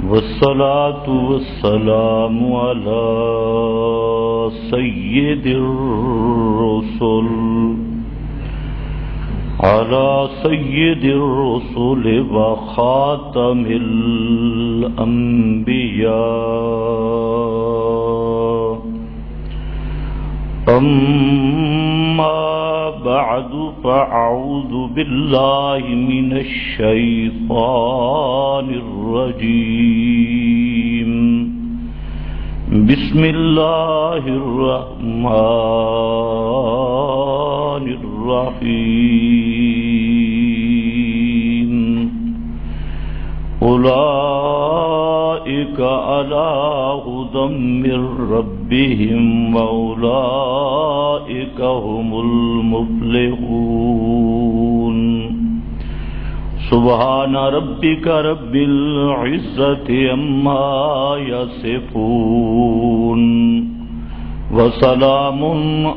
والصلاة والسلام على سيد الرسل وخاتم الأنبياء. أما بعد فأعوذ بالله من الشيطان الرجيم. بسم الله الرحمن الرحيم. أولئك على هدى من ربهم وأولئك هم المفلحون. سبحان ربك رب العزة عما يصفون وسلام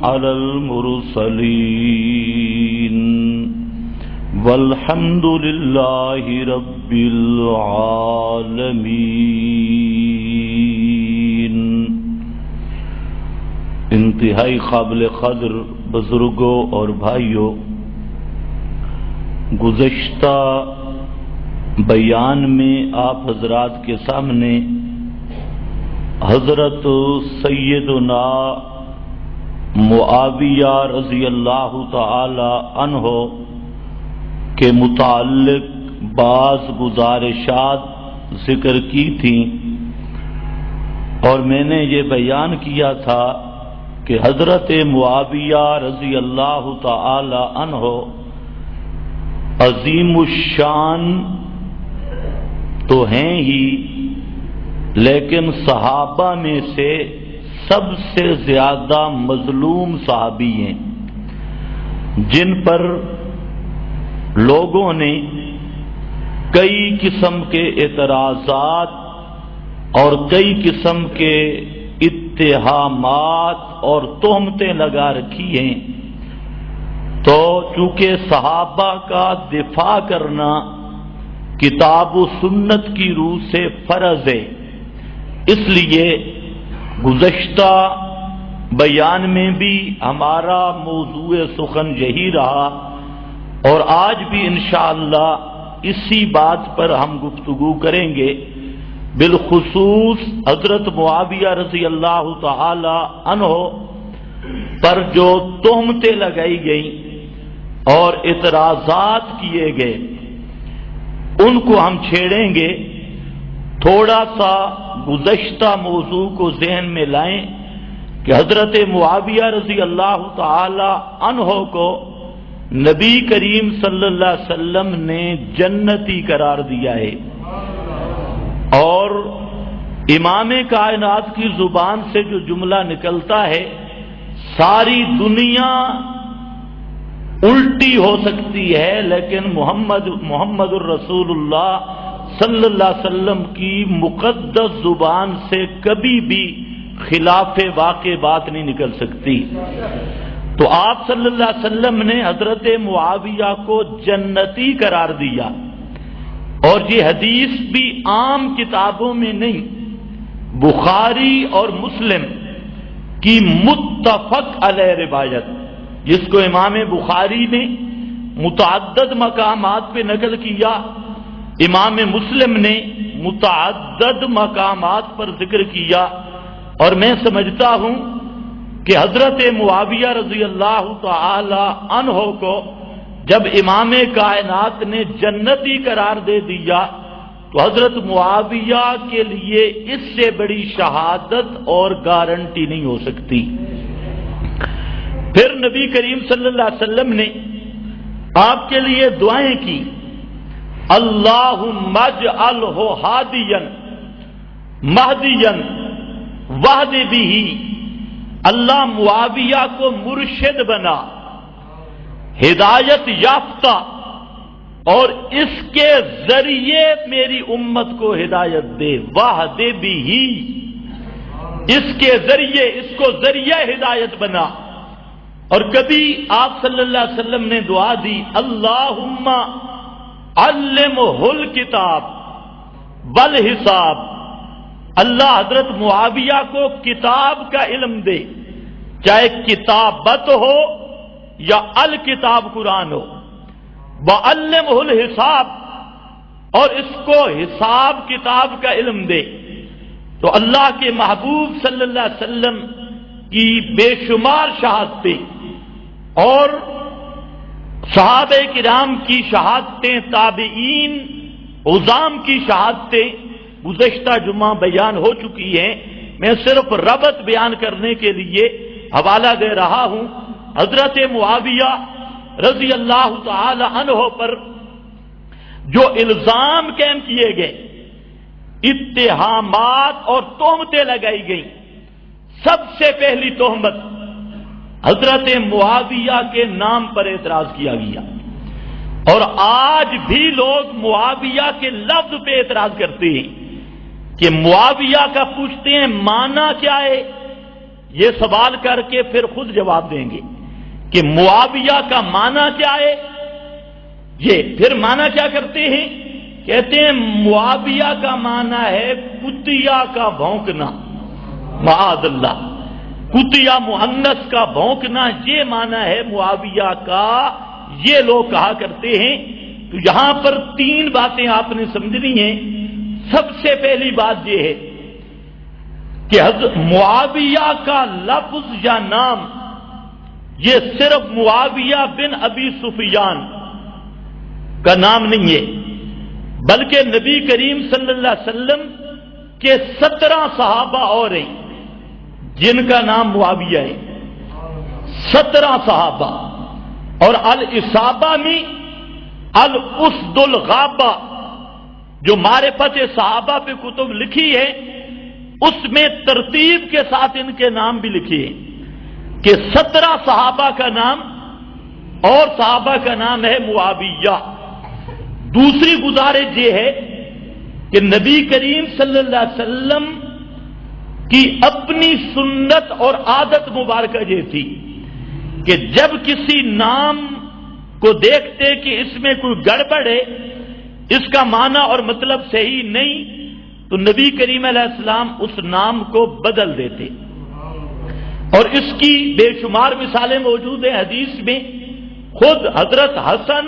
على المرسلين والحمد لله رب العالمين. انتہائی قابل قدر بزرگوں اور بھائیوں، گزشتہ بیان میں آپ حضرات کے سامنے حضرت سیدنا معاویہ رضی اللہ تعالی عنہ کے متعلق بعض گزارشات ذکر کی تھیں، اور میں نے یہ بیان کیا تھا کہ حضرت معاویہ رضی اللہ تعالی عنہ عظیم الشان تو ہیں ہی، لیکن صحابہ میں سے سب سے زیادہ مظلوم صحابی ہیں، جن پر لوگوں نے کئی قسم کے اعتراضات اور کئی قسم کے اتہامات اور تہمتیں لگا رکھی ہیں. تو چونکہ صحابہ کا دفاع کرنا کتاب و سنت کی روح سے فرض ہے، اس لیے گزشتہ بیان میں بھی ہمارا موضوع سخن یہی رہا، اور آج بھی انشاءاللہ اسی بات پر ہم گفتگو کریں گے. بالخصوص حضرت معاویہ رضی اللہ تعالی عنہ پر جو تہمتیں لگائی گئیں اور اعتراضات کیے گئے، ان کو ہم چھیڑیں گے. تھوڑا سا گزشتہ موضوع کو ذہن میں لائیں کہ حضرت معاویہ رضی اللہ تعالی عنہ کو نبی کریم صلی اللہ علیہ وسلم نے جنتی قرار دیا ہے، اور امام کائنات کی زبان سے جو جملہ نکلتا ہے ساری دنیا الٹی ہو سکتی ہے، لیکن محمد الرسول اللہ صلی اللہ علیہ وسلم کی مقدس زبان سے کبھی بھی خلاف واقع بات نہیں نکل سکتی. تو آپ صلی اللہ علیہ وسلم نے حضرت معاویہ کو جنتی قرار دیا، اور یہ حدیث بھی عام کتابوں میں نہیں، بخاری اور مسلم کی متفق علیہ روایت، جس کو امام بخاری نے متعدد مقامات پہ نقل کیا، امام مسلم نے متعدد مقامات پر ذکر کیا. اور میں سمجھتا ہوں کہ حضرت معاویہ رضی اللہ تعالی عنہ کو جب امام کائنات نے جنتی قرار دے دیا تو حضرت معاویہ کے لیے اس سے بڑی شہادت اور گارنٹی نہیں ہو سکتی. پھر نبی کریم صلی اللہ علیہ وسلم نے آپ کے لیے دعائیں کی، اللہم اجعلہ ہادیا مہدیا واہد بہ، اللہ معاویہ کو مرشد بنا، ہدایت یافتہ، اور اس کے ذریعے میری امت کو ہدایت دے. واہد بہ، اس کے ذریعے، اس کو ذریعہ ہدایت بنا. اور کبھی آپ صلی اللہ علیہ وسلم نے دعا دی، اللہم علمہ الکتاب ول حساب، اللہ حضرت معاویہ کو کتاب کا علم دے، چاہے کتابت ہو یا الکتاب قرآن ہو، وعلمہ الحساب، اور اس کو حساب کتاب کا علم دے۔ تو اللہ کے محبوب صلی اللہ علیہ وسلم کی بے شمار شہادتیں اور صحابہ کرام کی شہادتیں، تابعین عظام کی شہادتیں گزشتہ جمعہ بیان ہو چکی ہیں۔ میں صرف ربط بیان کرنے کے لیے حوالہ دے رہا ہوں۔ حضرت معاویہ رضی اللہ تعالی عنہ پر جو الزام قائم کیے گئے، اتہامات اور تہمتیں لگائی گئیں، سب سے پہلی تہمت حضرت معاویہ کے نام پر اعتراض کیا گیا، اور آج بھی لوگ معاویہ کے لفظ پہ اعتراض کرتے ہیں کہ معاویہ کا پوچھتے ہیں معنی کیا ہے، یہ سوال کر کے پھر خود جواب دیں گے کہ معاویہ کا معنی کیا ہے۔ یہ پھر معنی کیا کرتے ہیں، کہتے ہیں معاویہ کا معنی ہے کتیا کا بھونکنا، معاذ اللہ، کتیا مؤنث کا بھونکنا، یہ معنی ہے معاویہ کا، یہ لوگ کہا کرتے ہیں۔ تو یہاں پر تین باتیں آپ نے سمجھنی ہیں۔ سب سے پہلی بات یہ ہے کہ حضرت معاویہ کا لفظ یا نام یہ صرف معاویہ بن ابی سفیان کا نام نہیں ہے، بلکہ نبی کریم صلی اللہ علیہ وسلم کے 17 صحابہ اور ہیں جن کا نام معاویہ ہے، 17 صحابہ۔ اور الاصابہ میں الاسد الغابہ جو معرفت صحابہ پہ کتب لکھی ہے، اس میں ترتیب کے ساتھ ان کے نام بھی لکھے ہیں کہ 17 صحابہ کا نام اور صحابہ کا نام ہے معاویہ۔ دوسری گزارش یہ ہے کہ نبی کریم صلی اللہ علیہ وسلم کی اپنی سنت اور عادت مبارکہ یہ تھی کہ جب کسی نام کو دیکھتے کہ اس میں کوئی گڑبڑ ہے، اس کا معنی اور مطلب صحیح نہیں، تو نبی کریم علیہ السلام اس نام کو بدل دیتے، اور اس کی بے شمار مثالیں موجود ہیں حدیث میں۔ خود حضرت حسن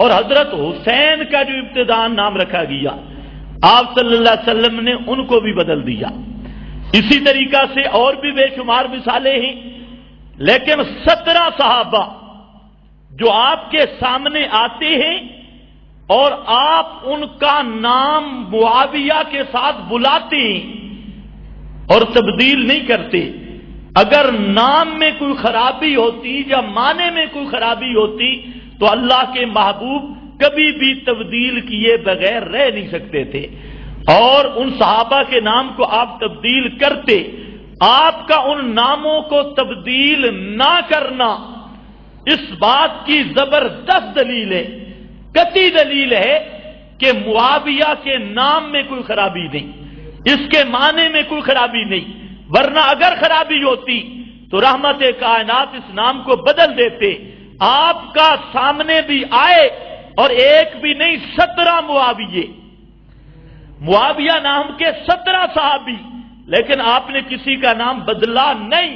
اور حضرت حسین کا جو ابتداءً نام رکھا گیا، آپ صلی اللہ علیہ وسلم نے ان کو بھی بدل دیا۔ اسی طریقہ سے اور بھی بے شمار مثالیں ہیں، لیکن 17 صحابہ جو آپ کے سامنے آتے ہیں اور آپ ان کا نام معاویہ کے ساتھ بلاتے ہیں اور تبدیل نہیں کرتے۔ اگر نام میں کوئی خرابی ہوتی یا معنی میں کوئی خرابی ہوتی تو اللہ کے محبوب کبھی بھی تبدیل کیے بغیر رہ نہیں سکتے تھے، اور ان صحابہ کے نام کو آپ تبدیل کرتے۔ آپ کا ان ناموں کو تبدیل نہ کرنا اس بات کی زبردست دلیل ہے، قطعی دلیل ہے کہ معاویہ کے نام میں کوئی خرابی نہیں، اس کے معنی میں کوئی خرابی نہیں، ورنہ اگر خرابی ہوتی تو رحمت کائنات اس نام کو بدل دیتے۔ آپ کا سامنے بھی آئے اور ایک بھی نہیں 17 معاویہ نام کے 17 صحابی، لیکن آپ نے کسی کا نام بدلا نہیں۔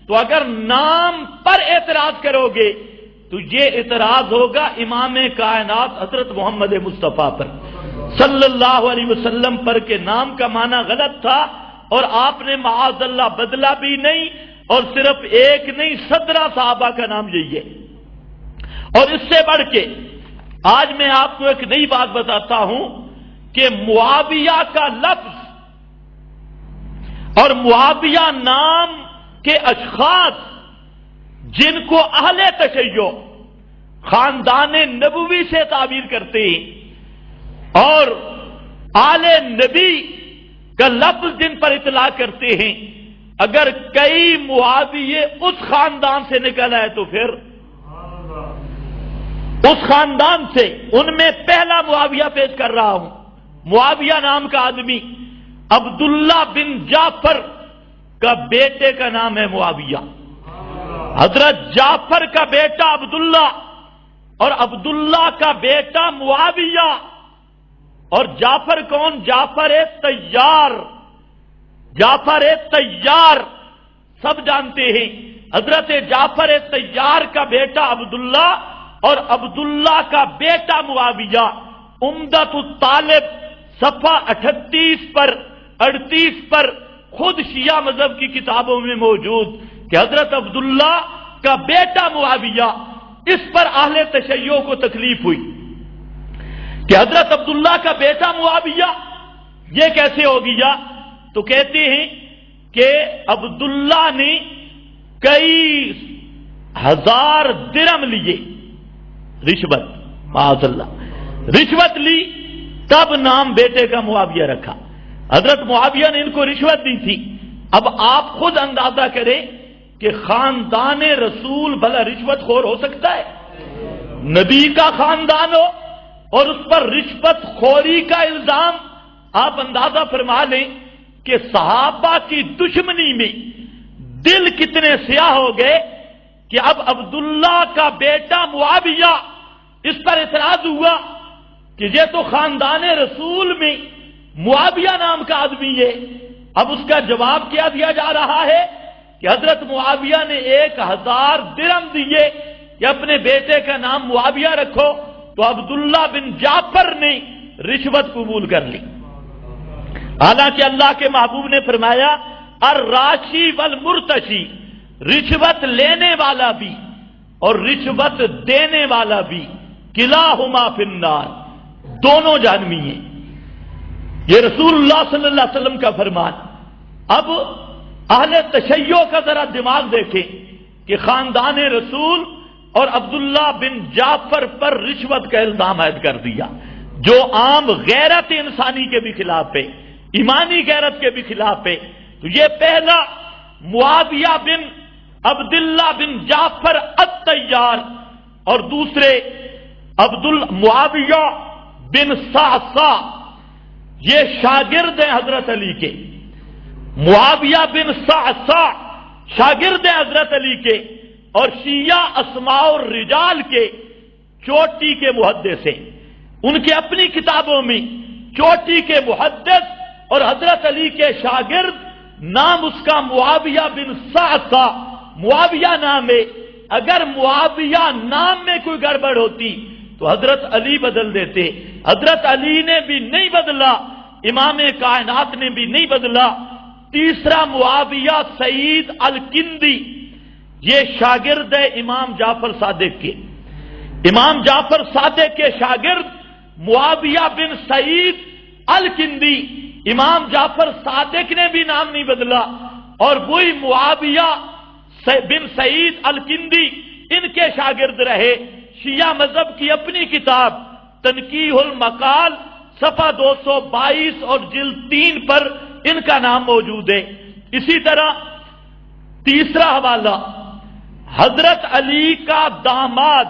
تو اگر نام پر اعتراض کرو گے تو یہ اعتراض ہوگا امام کائنات حضرت محمد مصطفیٰ پر صلی اللہ علیہ وسلم پر کہ نام کا معنی غلط تھا، اور آپ نے معاذ اللہ بدلا بھی نہیں، اور صرف ایک نہیں 17 صحابہ کا نام یہی ہے۔ اور اس سے بڑھ کے آج میں آپ کو ایک نئی بات بتاتا ہوں کہ معاویہ کا لفظ اور معاویہ نام کے اشخاص جن کو اہل تشیع خاندان نبوی سے تعبیر کرتے ہیں اور آل نبی کا لفظ جن پر اطلاق کرتے ہیں، اگر کئی معاویے اس خاندان سے نکل آئے تو پھر اس خاندان سے ان میں پہلا معاویہ پیش کر رہا ہوں۔ معاویہ نام کا آدمی عبداللہ بن جعفر کا بیٹے کا نام ہے معاویہ، حضرت جعفر کا بیٹا عبداللہ اور عبداللہ کا بیٹا معاویہ، اور جعفر کون؟ جعفر طیار، جعفر طیار سب جانتے ہیں۔ حضرت جعفر طیار کا بیٹا عبداللہ اور عبداللہ کا بیٹا معاویہ، عمدۃ الطالب صفحہ 38 پر خود شیعہ مذہب کی کتابوں میں موجود کہ حضرت عبداللہ کا بیٹا معاویہ، اس پر اہل تشیع کو تکلیف ہوئی کہ حضرت عبداللہ کا بیٹا معاویہ یہ کیسے ہو گیا؟ تو کہتے ہیں کہ عبداللہ نے کئی ہزار درہم لیے، رشوت، معاذ اللہ، رشوت لی، تب نام بیٹے کا معاویہ رکھا۔ حضرت معاویہ نے ان کو رشوت دی تھی۔ اب آپ خود اندازہ کریں کہ خاندان رسول بھلا رشوت خور ہو سکتا ہے؟ نبی کا خاندان ہو اور اس پر رشوت خوری کا الزام، آپ اندازہ فرما لیں کہ صحابہ کی دشمنی میں دل کتنے سیاہ ہو گئے کہ اب عبداللہ کا بیٹا معاویہ، اس پر اعتراض ہوا کہ یہ تو خاندان رسول میں معاویہ نام کا آدمی ہے۔ اب اس کا جواب کیا دیا جا رہا ہے کہ حضرت معاویہ نے 1000 درہم دیے کہ اپنے بیٹے کا نام معاویہ رکھو، تو عبداللہ بن جعفر نے رشوت قبول کر لی۔ حالانکہ اللہ کے محبوب نے فرمایا الراشی والمرتشی، رشوت لینے والا بھی اور رشوت دینے والا بھی، کلاہما فی النار، دونوں جہنمی ہیں۔ یہ رسول اللہ صلی اللہ علیہ وسلم کا فرمان۔ اب اہل تشیع کا ذرا دماغ دیکھیں کہ خاندان رسول اور عبداللہ بن جعفر پر رشوت کا الزام عائد کر دیا، جو عام غیرت انسانی کے بھی خلاف ہے، ایمانی غیرت کے بھی خلاف ہے۔ تو یہ پہلا معاویہ بن عبداللہ بن جعفر الطیار، اور دوسرے معاویہ بن صعصع، یہ شاگرد ہیں حضرت علی کے۔ معاویہ بن صعصع شاگرد ہیں حضرت علی کے، اور شیعہ اسماء الرجال کے چوٹی کے محدث ہیں۔ ان کے اپنی کتابوں میں چوٹی کے محدث اور حضرت علی کے شاگرد، نام اس کا معاویہ بن صعصع، معاویہ نام ہے۔ اگر معاویہ نام میں کوئی گڑبڑ ہوتی تو حضرت علی بدل دیتے، حضرت علی نے بھی نہیں بدلا، امام کائنات نے بھی نہیں بدلا۔ تیسرا معاویہ سعید الکندی، یہ شاگرد ہے امام جعفر صادق کے۔ امام جعفر صادق کے شاگرد معاویہ بن سعید الکندی، امام جعفر صادق نے بھی نام نہیں بدلا، اور وہی معاویہ بن سعید الکندی ان کے شاگرد رہے۔ شیعہ مذہب کی اپنی کتاب تنقیح المقال صفحہ 222 اور جلد 3 پر ان کا نام موجود ہے۔ اسی طرح تیسرا حوالہ، حضرت علی کا داماد،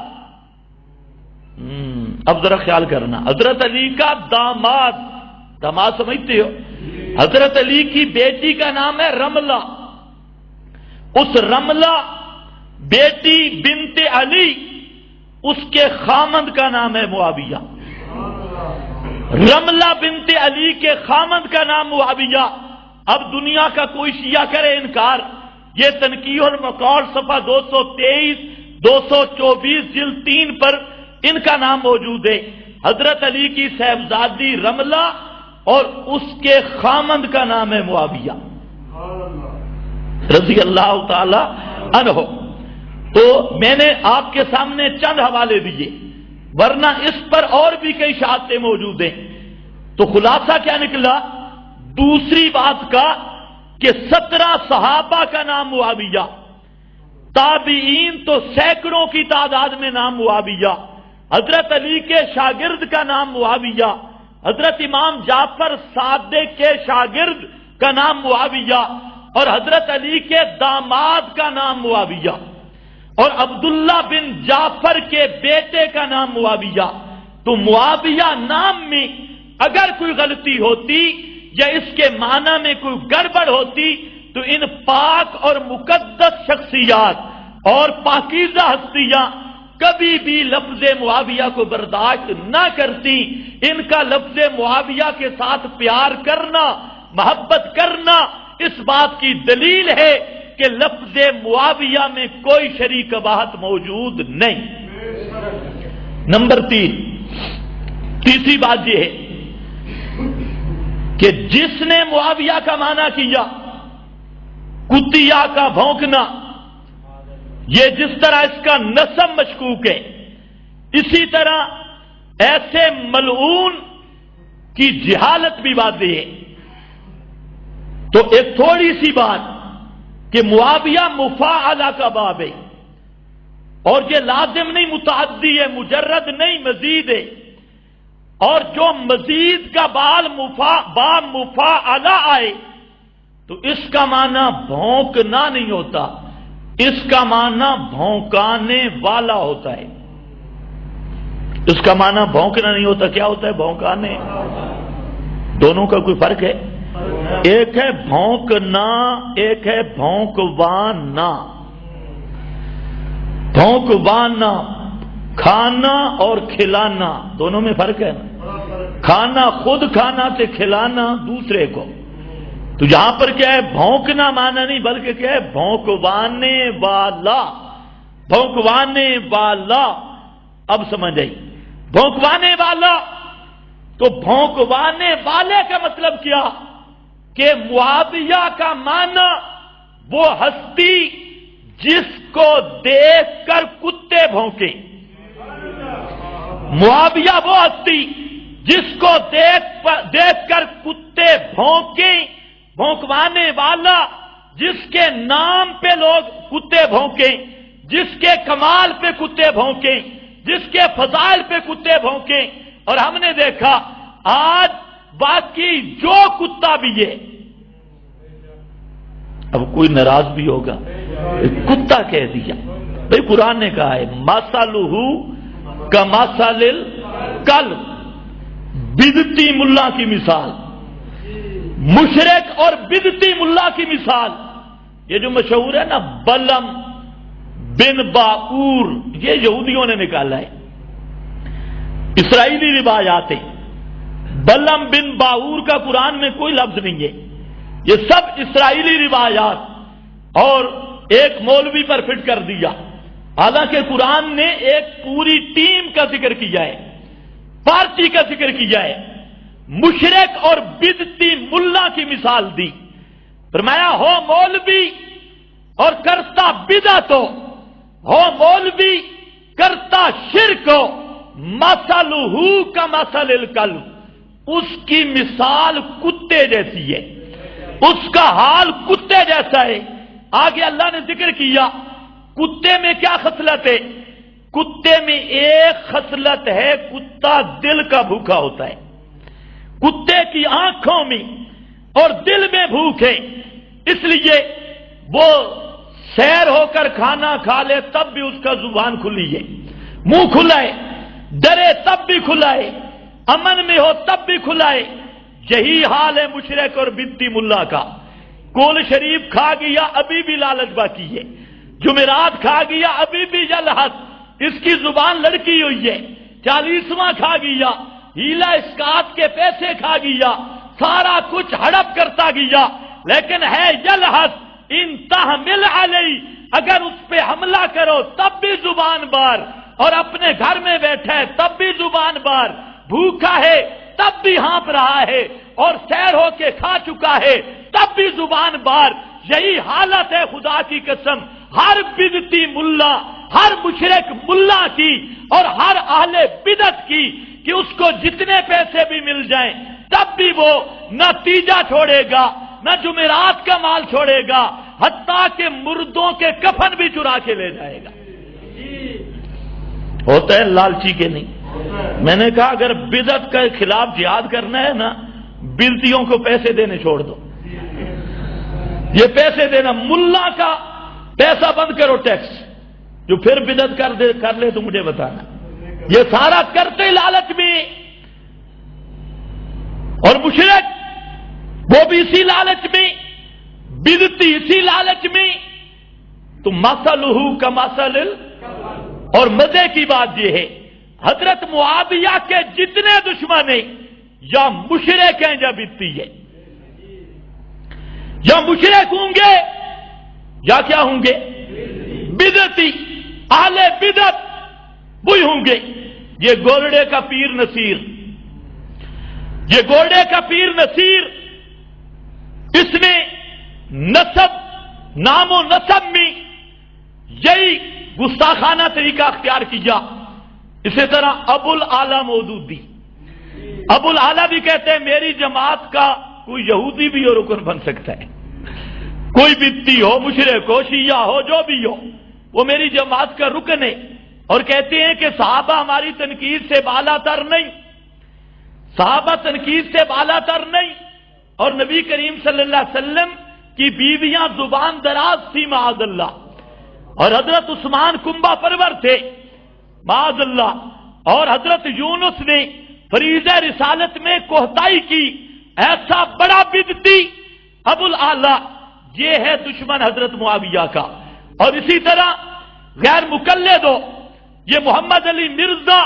اب ذرا خیال کرنا، حضرت علی کا داماد سمجھتے ہو؟ حضرت علی کی بیٹی کا نام ہے رملہ، اس رملہ بیٹی بنت علی، اس کے خامند کا نام ہے معاویہ۔ رملہ بنت علی کے خامند کا نام معاویہ۔ اب دنیا کا کوئی شیعہ کرے انکار، یہ تنقیح المقال صفحہ 223 224 جلد 3 پر ان کا نام موجود ہے۔ حضرت علی کی صاحبزادی رملہ اور اس کے خامند کا نام ہے معاویہ رضی اللہ تعالی عنہ۔ تو میں نے آپ کے سامنے چند حوالے دیے، ورنہ اس پر اور بھی کئی شہادتیں موجود ہیں۔ تو خلاصہ کیا نکلا دوسری بات کا کہ 17 صحابہ کا نام معاویہ، تابعین تو سینکڑوں کی تعداد میں نام معاویہ، حضرت علی کے شاگرد کا نام معاویہ، حضرت امام جعفر صادق کے شاگرد کا نام معاویہ، اور حضرت علی کے داماد کا نام معاویہ، اور عبداللہ بن جعفر کے بیٹے کا نام معاویہ۔ تو معاویہ نام میں اگر کوئی غلطی ہوتی یا اس کے معنی میں کوئی گڑبڑ ہوتی تو ان پاک اور مقدس شخصیات اور پاکیزہ ہستیاں کبھی بھی لفظ معاویہ کو برداشت نہ کرتی. ان کا لفظ معاویہ کے ساتھ پیار کرنا، محبت کرنا اس بات کی دلیل ہے کہ لفظ معاویہ میں کوئی شریک قباحت موجود نہیں. نمبر 3، تیسری بات یہ ہے کہ جس نے معاویہ کا معنی کیا کتیا کا بھونکنا، یہ جس طرح اس کا نسب مشکوک ہے، اسی طرح ایسے ملعون کی جہالت بھی واضح ہے. تو ایک تھوڑی سی بات کہ معاویہ مفاعلہ کا باب ہے اور یہ لازم نہیں متعدی ہے، مجرد نہیں مزید ہے. اور جو مزید کا با مفاعلہ آئے تو اس کا معنی بھونکنا نہیں ہوتا، اس کا معنی بھونکانے والا ہوتا ہے. اس کا معنی بھونکنا نہیں ہوتا، کیا ہوتا ہے؟ بھونکانے. دونوں کا کوئی فرق ہے؟ ایک ہے بھونکنا، ایک ہے بھونکوانا. بھونکوانا کھانا اور کھلانا دونوں میں فرق ہے. کھانا خود کھانا سے کھلانا دوسرے کو. تو یہاں پر کیا ہے؟ بھونکنا معنی نہیں بلکہ کیا ہے؟ بھونکوانے والا. بھونکوانے والا. اب سمجھ آئی؟ بھونکوانے والا. تو بھونکوانے والے کا مطلب کیا؟ کہ معاویہ کا معنی وہ ہستی جس کو دیکھ کر کتے بھونکے. معاویہ وہ ہستی جس کو دیکھ کر کتے بھونکے. بھونکوانے والا جس کے نام پہ لوگ کتے بھونکیں، جس کے کمال پہ کتے بھونکیں، جس کے فضائل پہ کتے بھونکیں. اور ہم نے دیکھا آج باقی جو کتا بھی ہے، اب کوئی ناراض بھی ہوگا، کتا کہہ دیا. بھئی قرآن نے کہا ہے مثلہ کمثل الکلب، بدعتی ملا کی مثال، مشرک اور بدعتی ملا کی مثال. یہ جو مشہور ہے نا بلم بن باور، یہ یہودیوں نے نکالا ہے، اسرائیلی روایات ہیں. بلم بن باور کا قرآن میں کوئی لفظ نہیں ہے، یہ سب اسرائیلی روایات اور ایک مولوی پر فٹ کر دیا. حالانکہ قرآن نے ایک پوری ٹیم کا ذکر کیا ہے، پارٹی کا ذکر کیا ہے. مشرک اور بدعتی ملا کی مثال دی. فرمایا ہو مولوی اور کرتا بدعت ہو مولوی کرتا شرک ہو، مثلہ کمثل الکلب، اس کی مثال کتے جیسی ہے، اس کا حال کتے جیسا ہے. آگے اللہ نے ذکر کیا کتے میں کیا خصلت ہے؟ کتے میں ایک خصلت ہے، کتا دل کا بھوکا ہوتا ہے. کتے کی آنکھوں میں اور دل میں بھوک ہے، اس لیے وہ سیر ہو کر کھانا کھا لے تب بھی اس کا زبان کھلی ہے، منہ کھلا ہے، ڈرے تب بھی کھلا ہے، امن میں ہو تب بھی کھلا ہے. یہی حال ہے مشرک اور بدعتی ملا کا. کول شریف کھا گیا ابھی بھی لالچ باقی ہے، جمعرات کھا گیا ابھی بھی جلحت، اس کی زبان لڑکی ہوئی ہے. 40واں کھا گیا، ہیلا اسکات کے پیسے کھا گیا، سارا کچھ ہڑپ کرتا گیا، لیکن ہے جلحت. ان تحمل علی، اگر اس پہ حملہ کرو تب بھی زبان بار، اور اپنے گھر میں بیٹھے تب بھی زبان بار، بھوکا ہے تب بھی ہانپ رہا ہے، اور سیر ہو کے کھا چکا ہے تب بھی زبان بار. یہی حالت ہے خدا کی قسم ہر بدعتی ملا، ہر مشرک ملا کی اور ہر اہل بدعت کی، کہ اس کو جتنے پیسے بھی مل جائیں تب بھی وہ نہ تیجا چھوڑے گا، نہ جمعرات کا مال چھوڑے گا، حتیٰ کہ مردوں کے کفن بھی چرا کے لے جائے گا. ہوتا ہے لالچی کے نہیں. میں نے کہا اگر بدعت کے خلاف جہاد کرنا ہے نا، بدعتیوں کو پیسے دینے چھوڑ دو. یہ پیسے دینا، ملا کا پیسہ بند کرو، ٹیکس. جو پھر بدعت کر لے تو مجھے بتانا. یہ سارا کرتے لالچ میں، اور مشرک وہ بھی اسی لالچ میں، بدعتی اسی لالچ میں. تو مثلہ کمثل، اور مزے کی بات یہ ہے حضرت معاویہ کے جتنے دشمن ہیں یا مشرک ہیں یا بدتی ہے، یا مشرک ہوں گے یا کیا ہوں گے، بدعتی، اہل بدعت وہی ہوں گے۔ یہ گولڑے کا پیر نصیر، یہ گولڑے کا پیر نصیر، اس نے نسب، نام و نسب میں یہی گستاخانہ طریقہ اختیار کیا۔ اسی طرح ابو الاعلی مودودی، ابو الاعلی بھی کہتے ہیں میری جماعت کا کوئی یہودی بھی ہو رکن بن سکتا ہے، کوئی بدتی ہو، مشرک ہو، شیعہ ہو، جو بھی ہو، وہ میری جماعت کا رکن ہے۔ اور کہتے ہیں کہ صحابہ ہماری تنقید سے بالا تر نہیں، صحابہ تنقید سے بالا تر نہیں، اور نبی کریم صلی اللہ علیہ وسلم کی بیویاں زبان دراز تھی معاذ اللہ، اور حضرت عثمان کنبہ پرور تھے معاذ اللہ، اور حضرت یونس نے فریضہ رسالت میں کوتاہی کی، ایسا بڑا بدعتی ابو الاعلی، یہ ہے دشمن حضرت معاویہ کا۔ اور اسی طرح غیر مقلد ہو، یہ محمد علی مرزا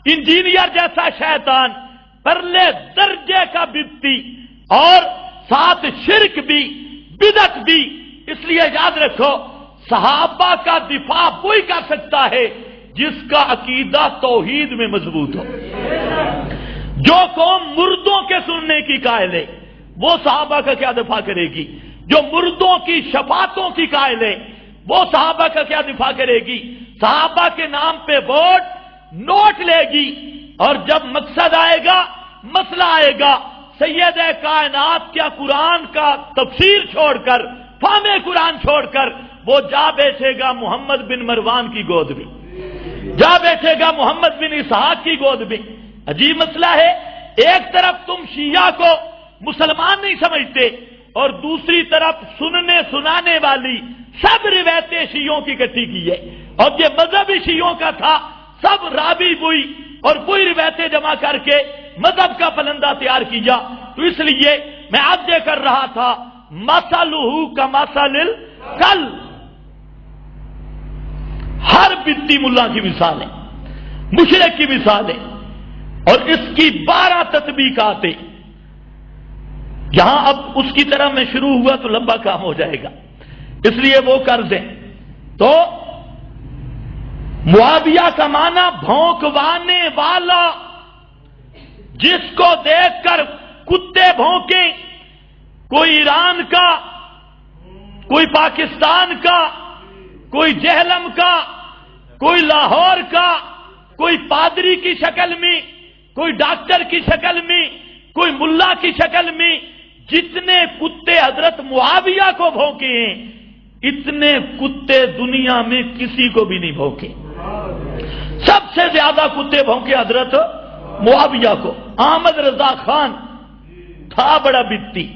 انجینئر جیسا شیطان، پرلے درجے کا بدعتی، اور ساتھ شرک بھی، بدعت بھی۔ اس لیے یاد رکھو صحابہ کا دفاع کوئی کر سکتا ہے جس کا عقیدہ توحید میں مضبوط ہو۔ جو قوم مردوں کے سننے کی قائل ہے وہ صحابہ کا کیا دفاع کرے گی؟ جو مردوں کی شفاعتوں کی قائل ہے وہ صحابہ کا کیا دفاع کرے گی؟ صحابہ کے نام پہ ووٹ نوٹ لے گی، اور جب مقصد آئے گا، مسئلہ آئے گا، سید کائنات کیا قرآن کا تفسیر چھوڑ کر، فہم قرآن چھوڑ کر وہ جا بیٹھے گا محمد بن مروان کی گود میں، جا بیٹھے گا محمد بن اسحاق کی گود میں۔ عجیب مسئلہ ہے، ایک طرف تم شیعہ کو مسلمان نہیں سمجھتے اور دوسری طرف سننے سنانے والی سب روایتیں شیعوں کی اکٹھی کی ہے، اور یہ مذہبی شیعوں کا تھا، سب رابی ہوئی اور کوئی روایتیں جمع کر کے مذہب کا پلندہ تیار کیا۔ تو اس لیے میں عرض یہ کر رہا تھا مثلہ کمثل الکلب، ہر بدعتی ملا کی مثال ہے، مشرک کی مثال ہے، اور اس کی 12 تطبیقات ہیں۔ یہاں اب اس کی طرح میں شروع ہوا تو لمبا کام ہو جائے گا، اس لیے وہ کر دیں۔ تو معاویہ کا معنی بھونکوانے والا، جس کو دیکھ کر کتے بھونکیں، کوئی ایران کا، کوئی پاکستان کا، کوئی جہلم کا، کوئی لاہور کا، کوئی پادری کی شکل میں، کوئی ڈاکٹر کی شکل میں، کوئی ملا کی شکل میں، جتنے کتے حضرت معاویہ کو بھونکے ہیں اتنے کتے دنیا میں کسی کو بھی نہیں بھونکے۔ سب سے زیادہ کتے بھونکے حضرت معاویہ کو۔ احمد رضا خان تھا بڑا بدعتی،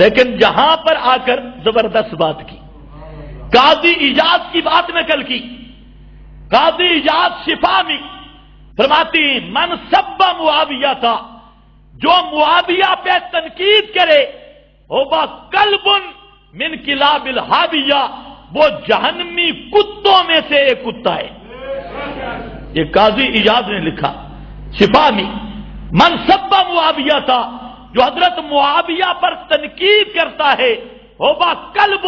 لیکن جہاں پر آ کر زبردست بات کی، قاضی ایجاز کی بات میں کل کی، قاضی ایجاز شفا میں فرماتی ہیں من سب معاویہ تھا، جو معاویہ پہ تنقید کرے ہوگا کلب من کلاب الحاویہ، وہ جہنمی کتوں میں سے ایک کتا ہے۔ یہ قاضی ایجاز نے لکھا شفا میں، من سب معاویہ تھا، جو حضرت معاویہ پر تنقید کرتا ہے ہوگا کلب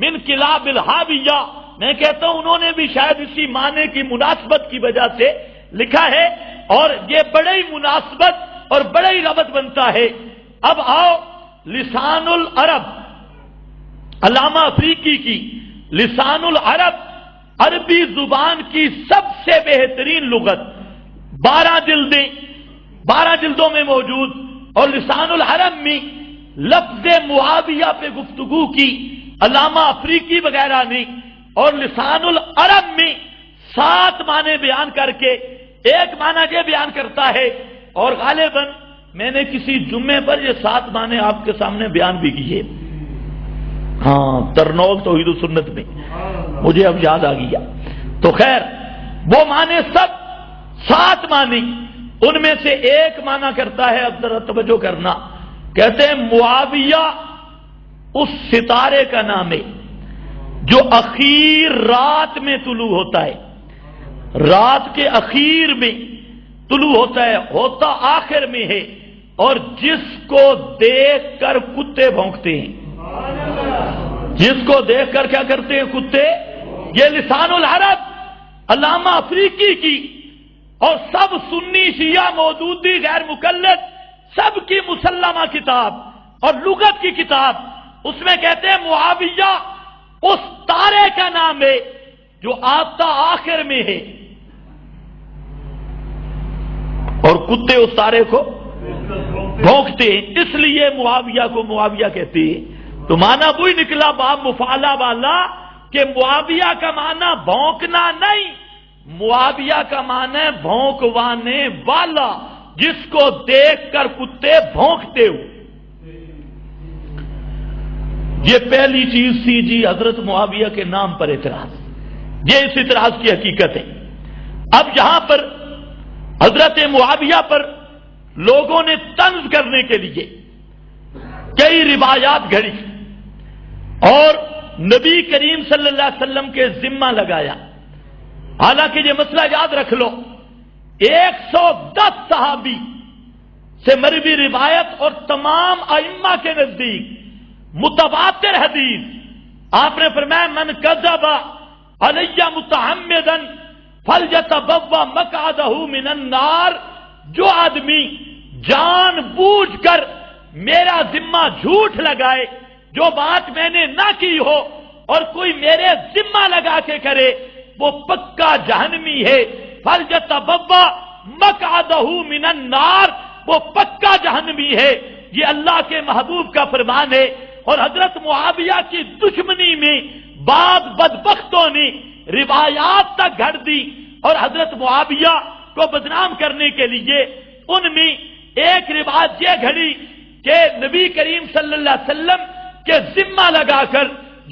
من کلاب الحاویہ۔ میں کہتا ہوں انہوں نے بھی شاید اسی معنی کی مناسبت کی وجہ سے لکھا ہے، اور یہ بڑے ہی مناسبت اور بڑا ہی ربط بنتا ہے۔ اب آؤ لسان العرب، علامہ افریقی کی لسان العرب، عربی زبان کی سب سے بہترین لغت، 12 جلدوں میں موجود، اور لسان العرب میں لفظ معاویہ پہ گفتگو کی علامہ افریقی وغیرہ نے، اور لسان العرب میں 7 معنی بیان کر کے ایک معنی یہ بیان کرتا ہے، اور غالباً میں نے کسی جمعے پر یہ 7 معنی آپ کے سامنے بیان بھی کیے، ہاں ترنول توحید و سنت میں، مجھے اب یاد آ گیا۔ تو خیر وہ معنی سب 7 معنی، ان میں سے ایک معنی کرتا ہے، اب ذرا توجہ کرنا، کہتے ہیں معاویہ اس ستارے کا نام ہے جو اخیر رات میں طلوع ہوتا ہے، رات کے اخیر میں طلوع ہوتا ہے، ہوتا آخر میں ہے، اور جس کو دیکھ کر کتے بھونکتے ہیں، جس کو دیکھ کر کیا کرتے ہیں کتے، یہ لسان العرب علامہ افریقی کی اور سب سنی شیعہ مودودی غیر مقلد سب کی مسلمہ کتاب اور لغت کی کتاب، اس میں کہتے ہیں معاویہ اس تارے کا نام ہے جو آتا آخر میں ہے، اور کتے اس تارے کو بھونکتے ہیں، اس لیے معاویہ کو معاویہ کہتے ہیں۔ تو معنی وہی نکلا باب مفعلہ والا کہ معاویہ کا معنی بھونکنا نہیں، معاویہ کا معنی بھونکوانے والا، جس کو دیکھ کر کتے بھونکتے ہو۔ یہ پہلی چیز تھی جی حضرت معاویہ کے نام پر اعتراض، یہ اس اعتراض کی حقیقت ہے۔ اب یہاں پر حضرت معاویہ پر لوگوں نے طنز کرنے کے لیے کئی روایات گھڑی اور نبی کریم صلی اللہ علیہ وسلم کے ذمہ لگایا۔ حالانکہ یہ مسئلہ یاد رکھ لو، 110 صحابی سے مروی روایت اور تمام ائمہ کے نزدیک متواتر حدیث، آپ نے فرمایا من کذب علی متعمدا فلیتبوأ مقعدہ من النار، جو آدمی جان بوجھ کر میرا ذمہ جھوٹ لگائے، جو بات میں نے نہ کی ہو اور کوئی میرے ذمہ لگا کے کرے وہ پکا جہنمی ہے، فلیتبوأ مقعدہ من النار، وہ پکا جہنمی ہے۔ یہ اللہ کے محبوب کا فرمان ہے، اور حضرت معاویہ کی دشمنی میں بعض بدبختوں نے روایات تک گھڑ دی، اور حضرت معاویہ کو بدنام کرنے کے لیے ان میں ایک روایت یہ گھڑی کہ نبی کریم صلی اللہ علیہ وسلم کے ذمہ لگا کر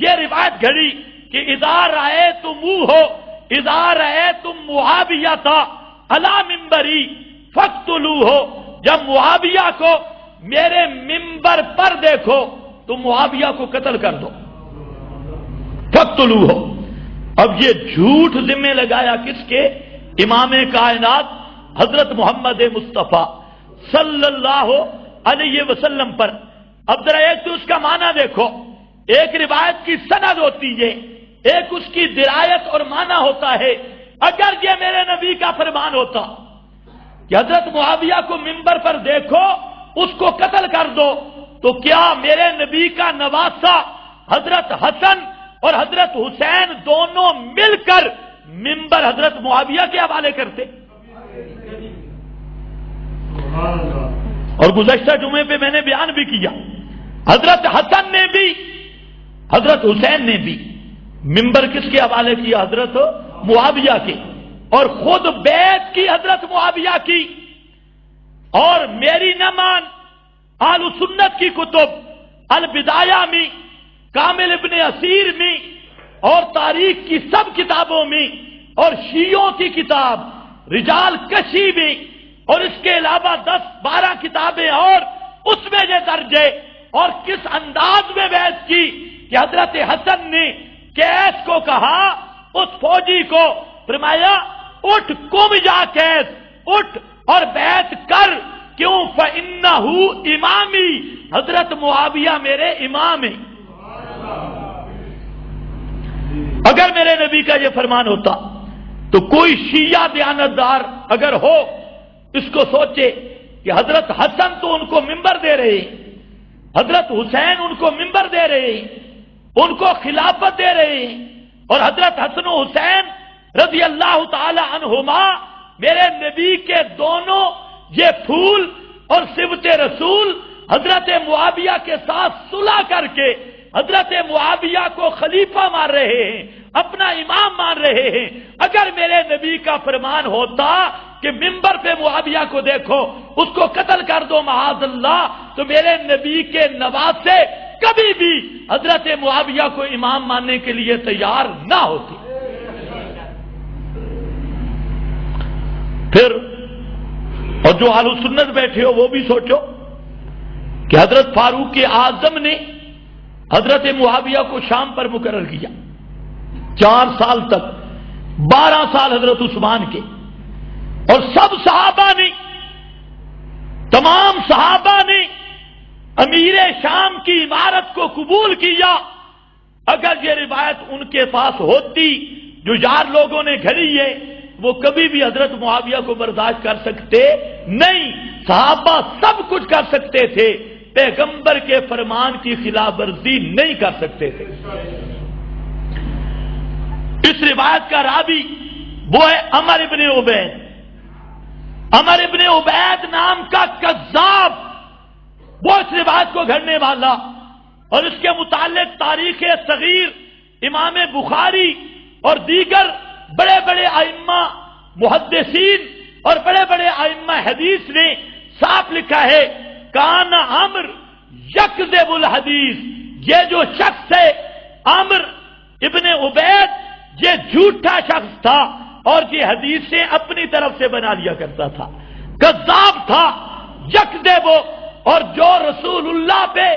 یہ روایت گھڑی کہ اذا رأیتموہ اذا رأیتم معاویہ علی منبری فاقتلوہ، جب معاویہ کو میرے منبر پر دیکھو تو معاویہ کو قتل کر دو، فاقتلوہ۔ اب یہ جھوٹ ذمہ لگایا کس کے؟ امام کائنات حضرت محمد مصطفیٰ صلی اللہ علیہ وسلم پر۔ اب ذرا ایک تو اس کا معنی دیکھو، ایک روایت کی سند ہوتی ہے، ایک اس کی درایت اور معنی ہوتا ہے۔ اگر یہ میرے نبی کا فرمان ہوتا کہ حضرت معاویہ کو منبر پر دیکھو اس کو قتل کر دو، تو کیا میرے نبی کا نواسہ حضرت حسن اور حضرت حسین دونوں مل کر منبر حضرت معاویہ کے حوالے کرتے؟ اور گزشتہ جمعے پہ میں نے بیان بھی کیا، حضرت حسن نے بھی حضرت حسین نے بھی منبر کس کے حوالے کیا؟ حضرت معاویہ کے، اور خود بیعت کی حضرت معاویہ کی۔ اور میری نہ مان، اہل سنت کی کتب البدایہ میں، کامل ابن اسیر میں، اور تاریخ کی سب کتابوں میں، اور شیعوں کی کتاب رجال کشی میں، اور اس کے علاوہ 10-12 کتابیں اور اس میں یہ درج ہے، اور کس انداز میں بیعت کی کہ حضرت حسن نے قیس کو کہا، اس فوجی کو فرمایا اٹھ قم یا قیس، اٹھ اور بیعت کر، کیوں؟ فَإِنَّهُ امامی، حضرت معاویہ میرے امام ہیں۔ اگر میرے نبی کا یہ فرمان ہوتا تو کوئی شیعہ دیانتدار اگر ہو اس کو سوچے کہ حضرت حسن تو ان کو منبر دے رہے ہیں، حضرت حسین ان کو منبر دے رہے ہیں، ان کو خلافت دے رہے ہیں، اور حضرت حسن و حسین رضی اللہ تعالی عنہما میرے نبی کے دونوں یہ پھول اور صفت رسول حضرت معاویہ کے ساتھ صلح کر کے حضرت معاویہ کو خلیفہ مان رہے ہیں، اپنا امام مان رہے ہیں۔ اگر میرے نبی کا فرمان ہوتا کہ منبر پہ معاویہ کو دیکھو اس کو قتل کر دو معاذ اللہ، تو میرے نبی کے نواسے کبھی بھی حضرت معاویہ کو امام ماننے کے لیے تیار نہ ہوتے۔ پھر اور جو اہل سنت بیٹھے ہو وہ بھی سوچو کہ حضرت فاروق اعظم نے حضرت معاویہ کو شام پر مقرر کیا، 4 سال تک 12 سال حضرت عثمان کے، اور سب صحابہ نے، تمام صحابہ نے امیر شام کی عمارت کو قبول کیا۔ اگر یہ روایت ان کے پاس ہوتی جو یار لوگوں نے گھڑی ہے، وہ کبھی بھی حضرت معاویہ کو برداشت کر سکتے نہیں۔ صحابہ سب کچھ کر سکتے تھے، پیغمبر کے فرمان کی خلاف ورزی نہیں کر سکتے تھے۔ اس روایت کا راوی وہ ہے عمر ابن عبید۔ عمر ابن عبید نام کا کذاب، وہ اس روایت کو گھڑنے والا، اور اس کے متعلق تاریخ صغیر امام بخاری اور دیگر بڑے بڑے ائمہ محدثین اور بڑے بڑے ائمہ حدیث نے صاف لکھا ہے، کان عمر یکذب الحدیث، یہ جو شخص ہے عمر ابن عبید، یہ جھوٹا شخص تھا اور یہ حدیثیں اپنی طرف سے بنا لیا کرتا تھا، کذاب تھا، یکذب، اور جو رسول اللہ پہ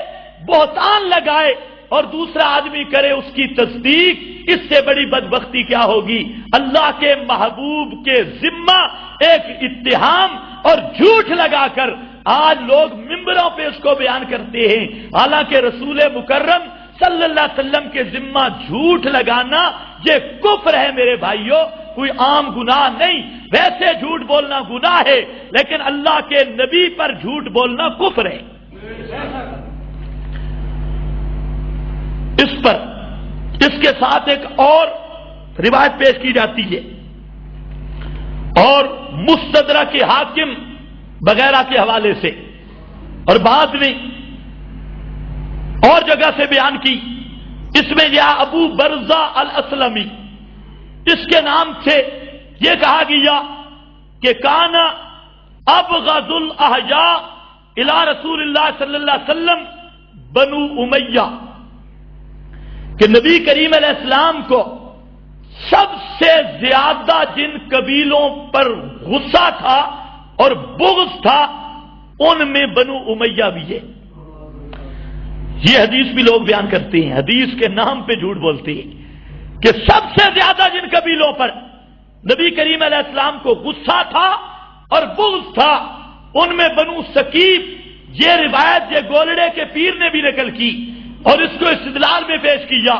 بہتان لگائے اور دوسرا آدمی کرے اس کی تصدیق، اس سے بڑی بدبختی کیا ہوگی؟ اللہ کے محبوب کے ذمہ ایک اتہام اور جھوٹ لگا کر آج لوگ ممبروں پہ اس کو بیان کرتے ہیں، حالانکہ رسول مکرم صلی اللہ علیہ وسلم کے ذمہ جھوٹ لگانا یہ کفر ہے میرے بھائیوں، کوئی عام گناہ نہیں۔ ویسے جھوٹ بولنا گناہ ہے، لیکن اللہ کے نبی پر جھوٹ بولنا کفر ہے۔ اس پر اس کے ساتھ ایک اور روایت پیش کی جاتی ہے، اور مستدرک کے حاکم وغیرہ کے حوالے سے، اور بعد میں اور جگہ سے بیان کی، اس میں یا ابو برزہ الاسلمی، اس کے نام سے یہ کہا گیا کہ کانا ابغض الاحجاء الی رسول اللہ صلی اللہ علیہ وسلم بنو امیہ، کہ نبی کریم علیہ السلام کو سب سے زیادہ جن قبیلوں پر غصہ تھا اور بغض تھا، ان میں بنو امیہ بھی ہے۔ یہ حدیث بھی لوگ بیان کرتے ہیں، حدیث کے نام پہ جھوٹ بولتے ہیں کہ سب سے زیادہ جن قبیلوں پر نبی کریم علیہ السلام کو غصہ تھا اور بغض تھا، ان میں بنو ثقیف۔ یہ روایت یہ گولڑے کے پیر نے بھی نقل کی اور اس کو استدلال میں پیش کیا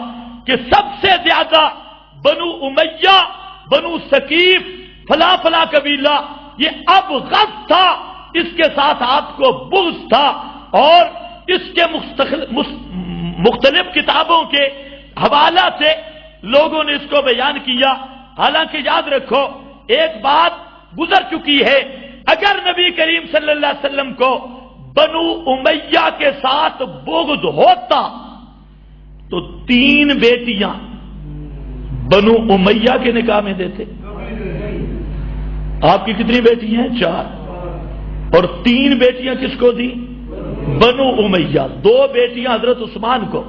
کہ سب سے زیادہ بنو امیہ، بنو ثقیف، فلاں فلاں قبیلہ یہ ابغض تھا، اس کے ساتھ آپ کو بغض تھا، اور اس کے مختلف کتابوں کے حوالہ سے لوگوں نے اس کو بیان کیا۔ حالانکہ یاد رکھو ایک بات گزر چکی ہے، اگر نبی کریم صلی اللہ علیہ وسلم کو بنو امیہ کے ساتھ بغض ہوتا تو 3 بیٹیاں بنو امیہ کے نکاح میں دیتے۔ آپ کی کتنی بیٹی ہیں؟ 4، اور 3 بیٹیاں کس کو دی؟ بنو امیہ۔ 2 بیٹیاں حضرت عثمان کو،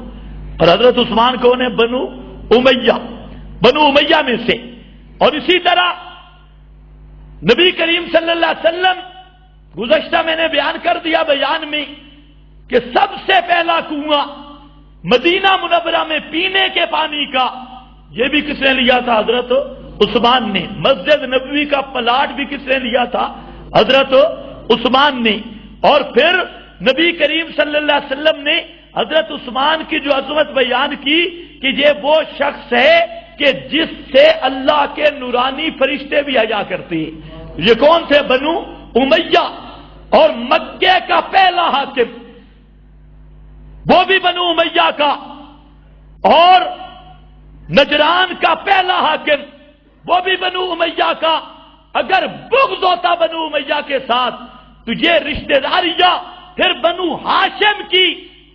اور حضرت عثمان کو نے بنو امیہ میں سے۔ اور اسی طرح نبی کریم صلی اللہ علیہ وسلم، گزشتہ میں نے بیان کر دیا بیان میں کہ سب سے پہلا کنواں مدینہ منورہ میں پینے کے پانی کا یہ بھی کس نے لیا تھا؟ حضرت عثمان نے۔ مسجد نبوی کا پلاٹ بھی کس نے لیا تھا؟ حضرت عثمان نے۔ اور پھر نبی کریم صلی اللہ علیہ وسلم نے حضرت عثمان کی جو عظمت بیان کی کہ یہ وہ شخص ہے کہ جس سے اللہ کے نورانی فرشتے بھی حیا کرتے ہیں۔ یہ کون تھے؟ بنو امیہ۔ اور مکے کا پہلا حاکم وہ بھی بنو امیہ کا، اور نجران کا پہلا حاکم وہ بھی بنو امیہ کا۔ اگر بغض ہوتا بنو امیہ کے ساتھ تو یہ رشتہ داریاں، پھر بنو ہاشم کی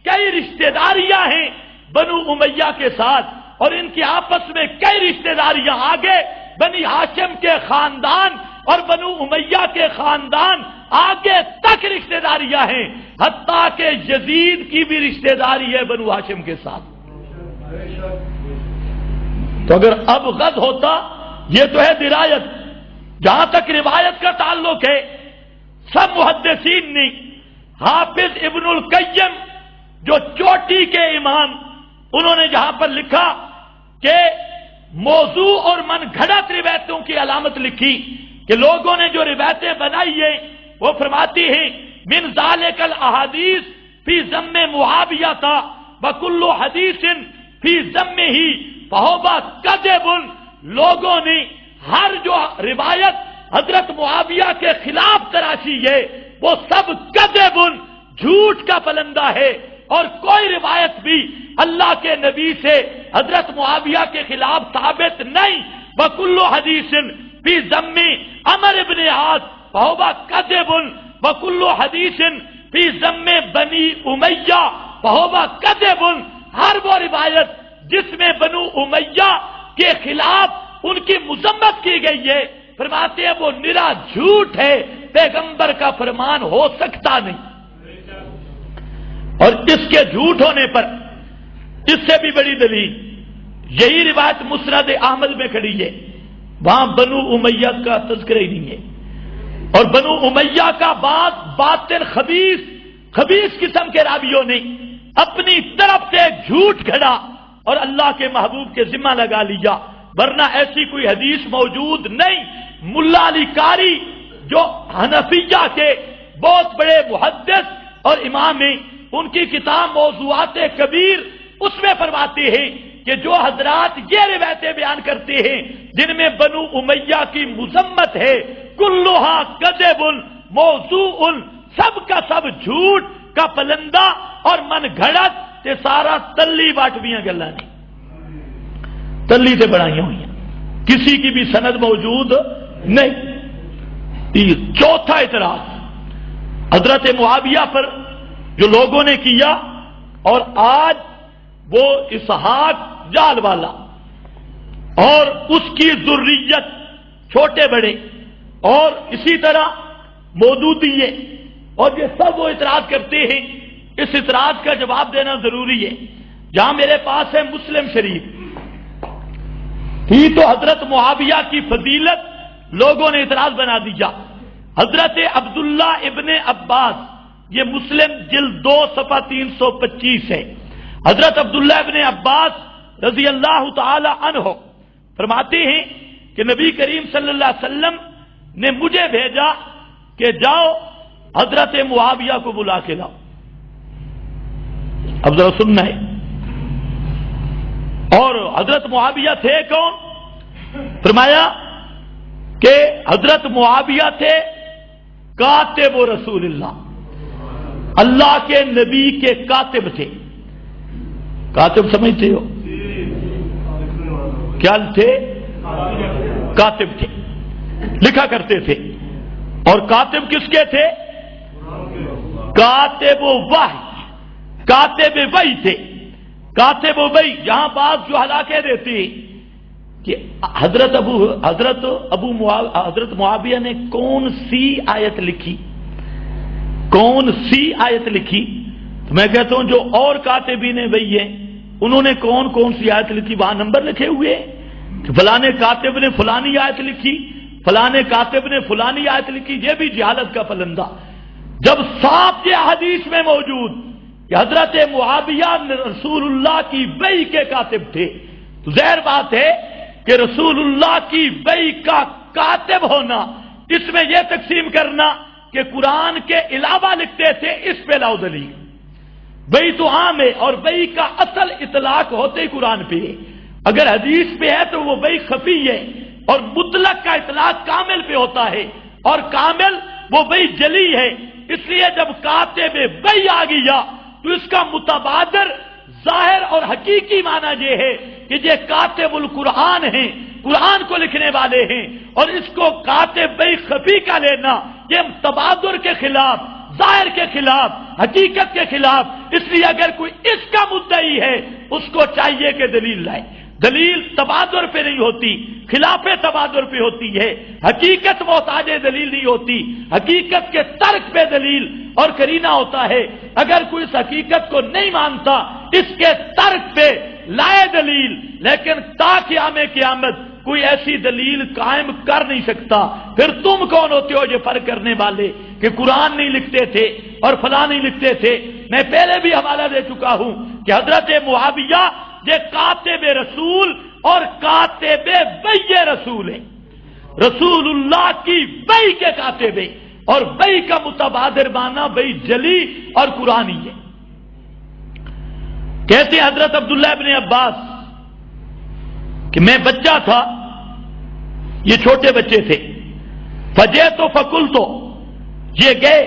کئی رشتہ داریاں ہیں بنو امیہ کے ساتھ، اور ان کی آپس میں کئی رشتہ داریاں آگے بنی ہاشم کے خاندان اور بنو امیہ کے خاندان آگے تک رشتہ داریاں ہیں، حتیٰ کہ یزید کی بھی رشتہ داری ہے بنو ہاشم کے ساتھ۔ تو اگر اب غد ہوتا، یہ تو ہے درایت۔ جہاں تک روایت کا تعلق ہے، سب محدثین نے، حافظ ابن القیم جو چوٹی کے امام، انہوں نے جہاں پر لکھا کہ موضوع اور من گھڑت روایتوں کی علامت لکھی کہ لوگوں نے جو روایتیں بنائی ہیں وہ فرماتی ہیں من ذالک الاحادیث فی ذم معاویہ تھا وکل حدیث فی ذمہ فہو کذب، لوگوں نے ہر جو روایت حضرت معاویہ کے خلاف تراشی ہے وہ سب کذب، جھوٹ کا پلندہ ہے، اور کوئی روایت بھی اللہ کے نبی سے حضرت معاویہ کے خلاف ثابت نہیں۔ وکل حدیث فی ذم عمر بن عاص فہو کذب وکل حدیث فی ذم بنی امیہ فہو کذب، ہر وہ روایت جس میں بنو امیہ کے خلاف ان کی مذمت کی گئی ہے فرماتے ہیں وہ نرا جھوٹ ہے، پیغمبر کا فرمان ہو سکتا نہیں۔ اور اس کے جھوٹ ہونے پر اس سے بھی بڑی دلیل یہی روایت مسند احمد میں کھڑی ہے، وہاں بنو امیہ کا تذکرہ ہی نہیں ہے، اور بنو امیہ کا بعض باطن خبیث قسم کے راویوں نے اپنی طرف سے جھوٹ گھڑا اور اللہ کے محبوب کے ذمہ لگا لیا، ورنہ ایسی کوئی حدیث موجود نہیں۔ ملا علی قاری جو حنفیہ کے بہت بڑے محدث اور امام ہیں، ان کی کتاب موضوعات کبیر اس میں فرماتے ہیں کہ جو حضرات یہ روایتیں بیان کرتے ہیں جن میں بنو امیہ کی مذمت ہے، کلھا کذب موضوع، سب کا سب جھوٹ کا پلندہ اور من گھڑت تے سارا تلی باٹویاں گلاں نہیں، تلی سے بڑھائیاں ہوئی ہیں، کسی کی بھی سند موجود نہیں۔ چوتھا اعتراض حضرت معاویہ پر جو لوگوں نے کیا، اور آج وہ اسحاق جال والا اور اس کی ذریت چھوٹے بڑے اور اسی طرح مودودیے اور یہ سب وہ اعتراض کرتے ہیں، اس اعتراض کا جواب دینا ضروری ہے۔ جہاں میرے پاس ہے مسلم شریف، ہی تو حضرت معاویہ کی فضیلت لوگوں نے اعتراض بنا دیا۔ حضرت عبداللہ ابن عباس، یہ مسلم جلد 2 صفحہ 325 ہے، حضرت عبداللہ ابن عباس رضی اللہ تعالی عنہ فرماتے ہیں کہ نبی کریم صلی اللہ علیہ وسلم نے مجھے بھیجا کہ جاؤ حضرت معاویہ کو بلا کے لاؤ۔ اب ذرا سننا ہے، اور حضرت معاویہ تھے کون؟ فرمایا کہ حضرت معاویہ تھے کاتب رسول اللہ، اللہ کے نبی کے کاتب تھے۔ کاتب سمجھتے ہو کیا تھے؟ کاتب تھے، لکھا کرتے تھے۔ اور کاتب کس کے تھے؟ کاتب وحی، کاتب وحی تھے، کاتب وحی۔ یہاں بعض جو ہلاکے دیتے ہیں کہ حضرت معاویہ نے کون سی آیت لکھی، کون سی آیت لکھی؟ تو میں کہتا ہوں جو اور کاتبین وحی ہیں انہوں نے کون کون سی آیت لکھی، وہاں نمبر لکھے ہوئے کہ فلانے کاتب نے فلانی آیت لکھی، فلانے کاتب نے فلانی آیت لکھی، یہ بھی جہالت کا پلندہ۔ جب صاحب یہ حدیث میں موجود کہ حضرت معاویہ رسول اللہ کی وحی کے کاتب تھے، تو ظاہر بات ہے کہ رسول اللہ کی وحی کا کاتب ہونا، اس میں یہ تقسیم کرنا کہ قرآن کے علاوہ لکھتے تھے، اس پہ لاؤ دلیل۔ وحی تو عام ہے، اور وحی کا اصل اطلاق ہوتے ہی قرآن پہ ہے، اگر حدیث پہ ہے تو وہ وحی خفی ہے، اور مطلق کا اطلاق کامل پہ ہوتا ہے، اور کامل وہ وحی جلی ہے۔ اس لیے جب کاتب وحی آ گیا تو اس کا متبادر ظاہر اور حقیقی معنی یہ ہے کہ یہ کاتب القرآن ہیں، قرآن کو لکھنے والے ہیں، اور اس کو کاتب وحی خفی کا لینا یہ تبادر کے خلاف، ظاہر کے خلاف، حقیقت کے خلاف۔ اس لیے اگر کوئی اس کا مدعی ہے اس کو چاہیے کہ دلیل لائے۔ دلیل تبادر پہ نہیں ہوتی، خلاف تبادر پہ ہوتی ہے، حقیقت محتاج دلیل نہیں ہوتی، حقیقت کے ترک پہ دلیل اور قرینہ ہوتا ہے۔ اگر کوئی اس حقیقت کو نہیں مانتا اس کے ترک پہ لائے دلیل، لیکن تا قیام قیامت کوئی ایسی دلیل قائم کر نہیں سکتا۔ پھر تم کون ہوتے ہو یہ فرق کرنے والے کہ قرآن نہیں لکھتے تھے اور فلاں نہیں لکھتے تھے؟ میں پہلے بھی حوالہ دے چکا ہوں کہ حضرت معاویہ یہ کاتب رسول اور کاتب وحی رسول ہیں، رسول اللہ کی وحی کے کاتب ہیں، اور وحی کا متبادر معنی وحی جلی اور قرآنی ہے۔ کہتے ہیں حضرت عبداللہ ابن عباس کہ میں بچہ تھا، یہ چھوٹے بچے تھے، فجے تو فکل تو یہ گئے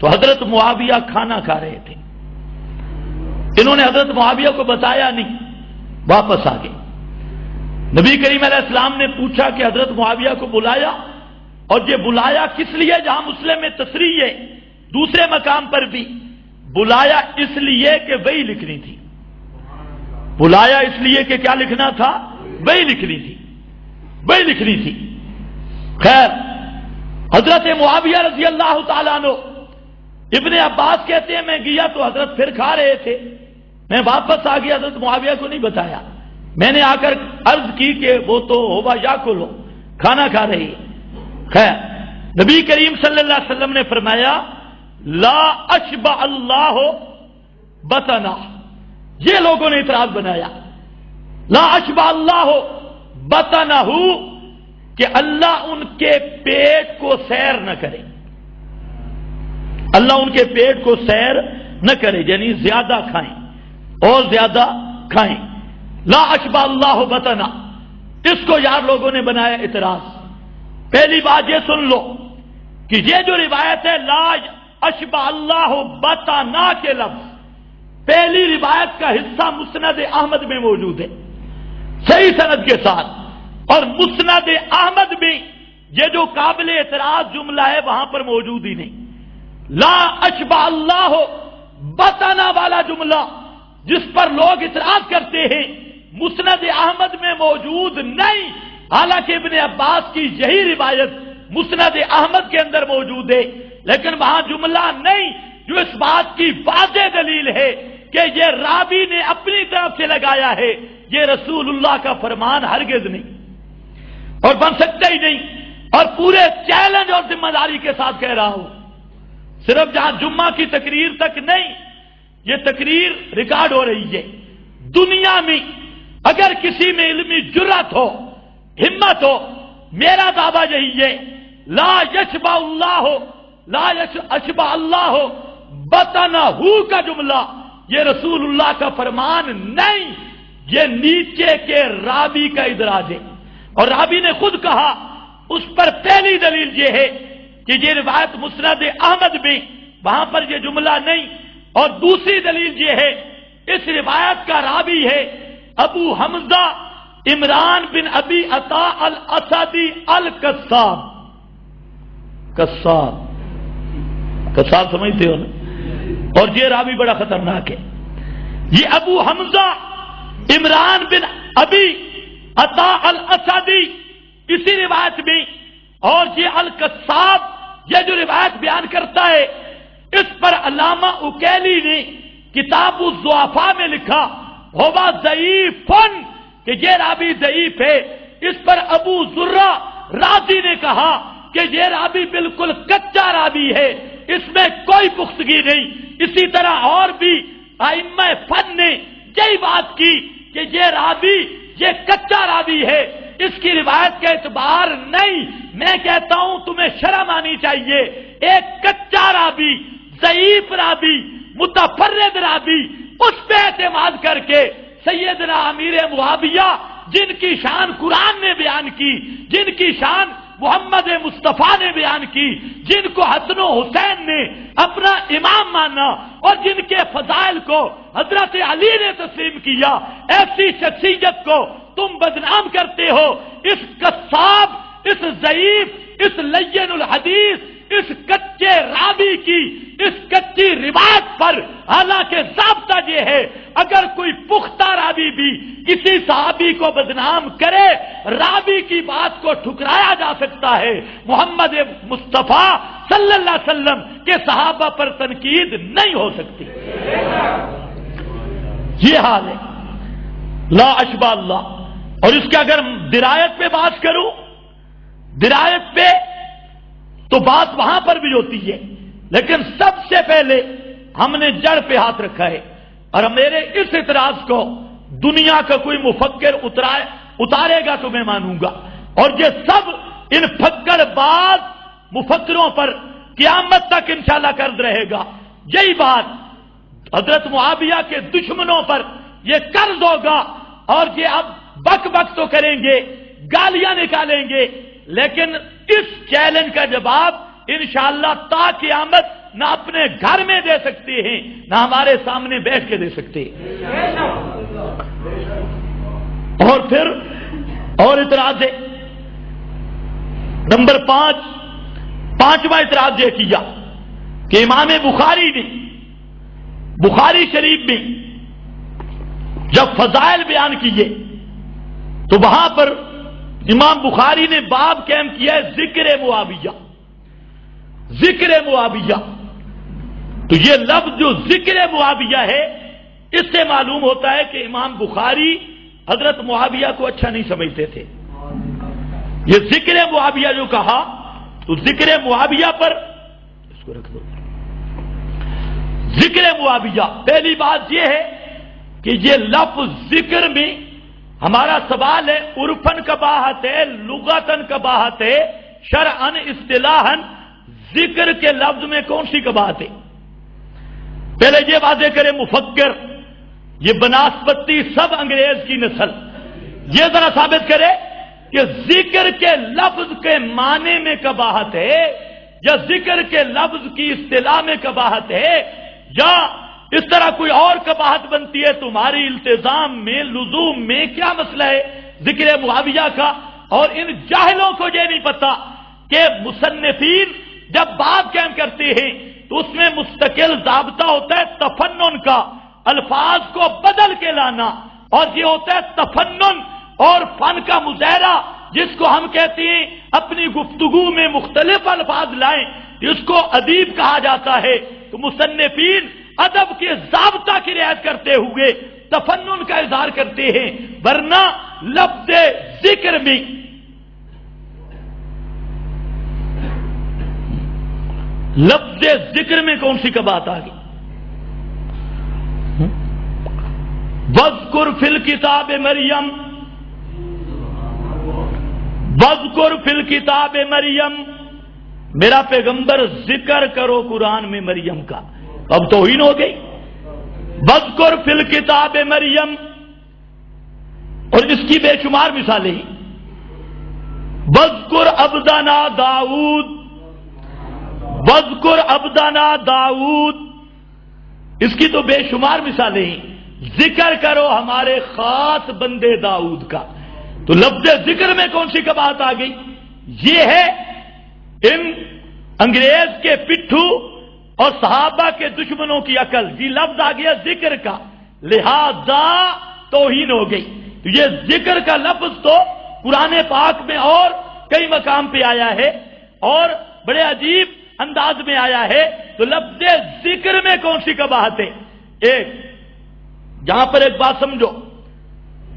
تو حضرت معاویہ کھانا کھا رہے تھے، انہوں نے حضرت معاویہ کو بتایا نہیں، واپس آ گئے۔ نبی کریم علیہ السلام نے پوچھا کہ حضرت معاویہ کو بلایا، اور یہ بلایا کس لیے؟ جہاں مسلم میں تصریح ہے، دوسرے مقام پر بھی بلایا اس لیے کہ وہی لکھنی تھی، بلایا اس لیے کہ کیا لکھنا تھا؟ وہی لکھنی تھی، وہی لکھنی تھی۔ خیر، حضرت معاویہ رضی اللہ تعالیٰ عنہ، ابن عباس کہتے ہیں میں گیا تو حضرت پھر کھا رہے تھے، میں واپس آ گیا، حضرت معاویہ کو نہیں بتایا، میں نے آ کر عرض کی کہ وہ تو ہوبا یا کلو، کھانا کھا رہی۔ خیر، نبی کریم صلی اللہ علیہ وسلم نے فرمایا لا اشبع اللہ بطنا، یہ لوگوں نے اعتراض بنایا، لا اشبع اللہ بطنہ، کہ اللہ ان کے پیٹ کو سیر نہ کرے، اللہ ان کے پیٹ کو سیر نہ کرے، یعنی زیادہ کھائیں اور زیادہ کھائیں۔ لا اشبع اللہ بطنہ، اس کو یار لوگوں نے بنایا اعتراض۔ پہلی بات یہ سن لو کہ یہ جو روایت ہے لا اشبع اللہ بطنہ کے لفظ، پہلی روایت کا حصہ مسند احمد میں موجود ہے صحیح سند کے ساتھ، اور مسند احمد میں یہ جو قابل اعتراض جملہ ہے وہاں پر موجود ہی نہیں۔ لا اشبع اللہ بطنہ والا جملہ جس پر لوگ اعتراض کرتے ہیں مسند احمد میں موجود نہیں، حالانکہ ابن عباس کی یہی روایت مسند احمد کے اندر موجود ہے، لیکن وہاں جملہ نہیں جو اس بات کی واضح دلیل ہے کہ یہ راوی نے اپنی طرف سے لگایا ہے، یہ رسول اللہ کا فرمان ہرگز نہیں اور بن سکتا ہی نہیں۔ اور پورے چیلنج اور ذمہ داری کے ساتھ کہہ رہا ہوں، صرف جہاں جمعہ کی تقریر تک نہیں، یہ تقریر ریکارڈ ہو رہی ہے، دنیا میں اگر کسی میں علمی جرات ہو، ہمت ہو، میرا دعویٰ یہی ہے لا یشبع اللہ لا یشبع اللہ بطنہ کا جملہ یہ رسول اللہ کا فرمان نہیں، یہ نیچے کے راوی کا ادراج ہے، اور راوی نے خود کہا، اس پر پہلی دلیل یہ ہے کہ یہ روایت مسند احمد میں وہاں پر یہ جملہ نہیں، اور دوسری دلیل یہ ہے اس روایت کا راوی ہے ابو حمزہ عمران بن ابی عطا الاسدی القصاب۔ قصاب سمجھتے ہو نا؟ اور یہ راوی بڑا خطرناک ہے، یہ ابو حمزہ عمران بن ابی عطا الاسدی اسی روایت میں، اور یہ القصاب یہ جو روایت بیان کرتا ہے اس پر علامہ اکیلی نے کتاب الضعفاء میں لکھا ہوا ضعیف، کہ یہ راوی ضعیف ہے۔ اس پر ابو ذرہ رازی نے کہا کہ یہ راوی بالکل کچا راوی ہے، اس میں کوئی پختگی نہیں۔ اسی طرح اور بھی ائمہ فن نے یہی بات کی کہ یہ راوی یہ کچا راوی ہے، اس کی روایت کا اعتبار نہیں۔ میں کہتا ہوں تمہیں شرم آنی چاہیے، ایک کچا راوی، ضعیف راوی، متفرد راوی، اس پہ اعتماد کر کے سیدنا امیر معاویہ جن کی شان قرآن نے بیان کی، جن کی شان محمد مصطفیٰ نے بیان کی، جن کو حسن و حسین نے اپنا امام مانا اور جن کے فضائل کو حضرت علی نے تسلیم کیا، ایسی شخصیت کو تم بدنام کرتے ہو۔ اس قصاب، اس ضعیف، اس لین الحدیث، اس کچے راوی کی اس کچی روایت پر حالانکہ ضابطہ یہ ہے اگر کوئی پختہ راوی بھی کسی صحابی کو بدنام کرے، راوی کی بات کو ٹھکرایا جا سکتا ہے، محمد مصطفیٰ صلی اللہ علیہ وسلم کے صحابہ پر تنقید نہیں ہو سکتی۔ یہ حال ہے لا اشبع اللہ۔ اور اس کے اگر درایت پہ بات کروں، درایت پہ تو بات وہاں پر بھی ہوتی ہے، لیکن سب سے پہلے ہم نے جڑ پہ ہاتھ رکھا ہے، اور میرے اس اعتراض کو دنیا کا کوئی مفکر اتارے گا تو میں مانوں گا. اور یہ سب ان پھکڑ باز مفکروں پر قیامت تک انشاءاللہ قرض رہے گا. یہی بات حضرت معاویہ کے دشمنوں پر یہ قرض ہوگا. اور یہ اب بک بک تو کریں گے, گالیاں نکالیں گے, لیکن اس چیلنج کا جواب انشاءاللہ تا قیامت نہ اپنے گھر میں دے سکتے ہیں نہ ہمارے سامنے بیٹھ کے دے سکتے ہیں. اور پھر اور اعتراض ہے نمبر 5. پانچواں اعتراض یہ کیا کہ امام بخاری نے بخاری شریف میں جب فضائل بیان کیے تو وہاں پر امام بخاری نے باب قائم کیا ہے ذکر معاویہ. ذکر معاویہ, تو یہ لفظ جو ذکر معاویہ ہے اس سے معلوم ہوتا ہے کہ امام بخاری حضرت معاویہ کو اچھا نہیں سمجھتے تھے. یہ ذکر معاویہ جو کہا تو ذکر معاویہ پر اس کو رکھ دو. ذکر معاویہ, پہلی بات یہ ہے کہ یہ لفظ ذکر میں ہمارا سوال ہے عرفن قباحت ہے, لغتن قباحت ہے, شرعن اصطلاحن ذکر کے لفظ میں کون سی قباحت ہے؟ پہلے یہ واضح کرے مفکر, یہ بناسپتی سب انگریز کی نسل, یہ ذرا ثابت کرے کہ ذکر کے لفظ کے معنی میں قباحت ہے یا ذکر کے لفظ کی اصطلاح میں قباحت ہے یا اس طرح کوئی اور قباحت بنتی ہے تمہاری التزام میں لزوم میں. کیا مسئلہ ہے ذکر معاویہ کا؟ اور ان جاہلوں کو یہ نہیں پتا کہ مصنفین جب باب قائم کرتے ہیں تو اس میں مستقل ضابطہ ہوتا ہے تفنن کا, الفاظ کو بدل کے لانا, اور یہ ہوتا ہے تفنن اور فن کا مظاہرہ جس کو ہم کہتے ہیں اپنی گفتگو میں مختلف الفاظ لائیں, اس کو ادیب کہا جاتا ہے. تو مصنفین ادب کے ضابطہ کی رعایت کرتے ہوئے تفنن کا اظہار کرتے ہیں, ورنہ لفظ ذکر میں کون سی قباحت آ گئی؟ وَاذْكُرْ فِي الْكِتَابِ مریم, وَاذْكُرْ فِي الْكِتَابِ مریم, میرا پیغمبر ذکر کرو قرآن میں مریم کا. اب توہین ہو گئی. وَاذْكُرْ فِي الْكِتَابِ مریم, اور اس کی بے شمار مثالیں ہیں. وَاذْكُرْ عَبْدَنَا داؤد, وَاذْكُرْ عَبْدَنَا داؤد, اس کی تو بے شمار مثالیں ہیں. ذکر کرو ہمارے خاص بندے داؤد کا. تو لفظ ذکر میں کون سی قباحت آ گئی؟ یہ ہے ان انگریز کے پٹھو اور صحابہ کے دشمنوں کی عقل. یہ لفظ آ گیا ذکر کا, لہذا توہین ہو گئی. تو یہ ذکر کا لفظ تو قرآن پاک میں اور کئی مقام پہ آیا ہے اور بڑے عجیب انداز میں آیا ہے. تو لفظ ذکر میں کون سی قباحت ہے؟ ایک یہاں پر ایک بات سمجھو,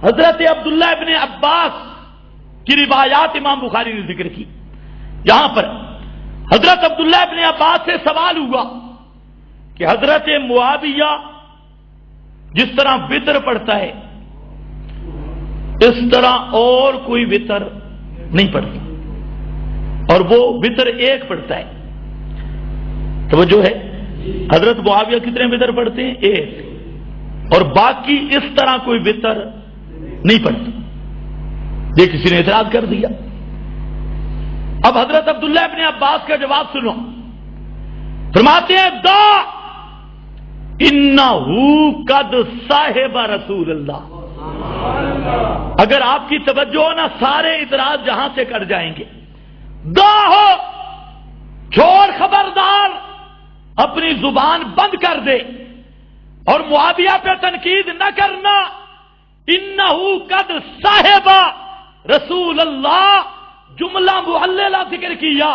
حضرت عبداللہ ابن عباس کی روایات امام بخاری نے ذکر کی. یہاں پر حضرت عبداللہ ابن عباس سے سوال ہوا کہ حضرت معاویہ جس طرح وتر پڑھتا ہے اس طرح اور کوئی وتر نہیں پڑھتا, اور وہ وتر ایک پڑھتا ہے. توجہ ہے, حضرت معاویہ کتنے وتر پڑھتے ہیں؟ ایک, اور باقی اس طرح کوئی وتر نہیں پڑھتا. یہ کسی نے اعتراض کر دیا. اب حضرت عبداللہ ابن عباس کا جواب سنو. فرماتے ہیں دا انہو قد صاحب رسول اللہ. اگر آپ کی توجہ ہو نا سارے اعتراض جہاں سے کٹ جائیں گے. دا ہو چھوڑ, خبردار اپنی زبان بند کر دے اور معاویہ پہ تنقید نہ کرنا. انہو قد صاحب رسول اللہ جملہ معللہ ذکر کیا,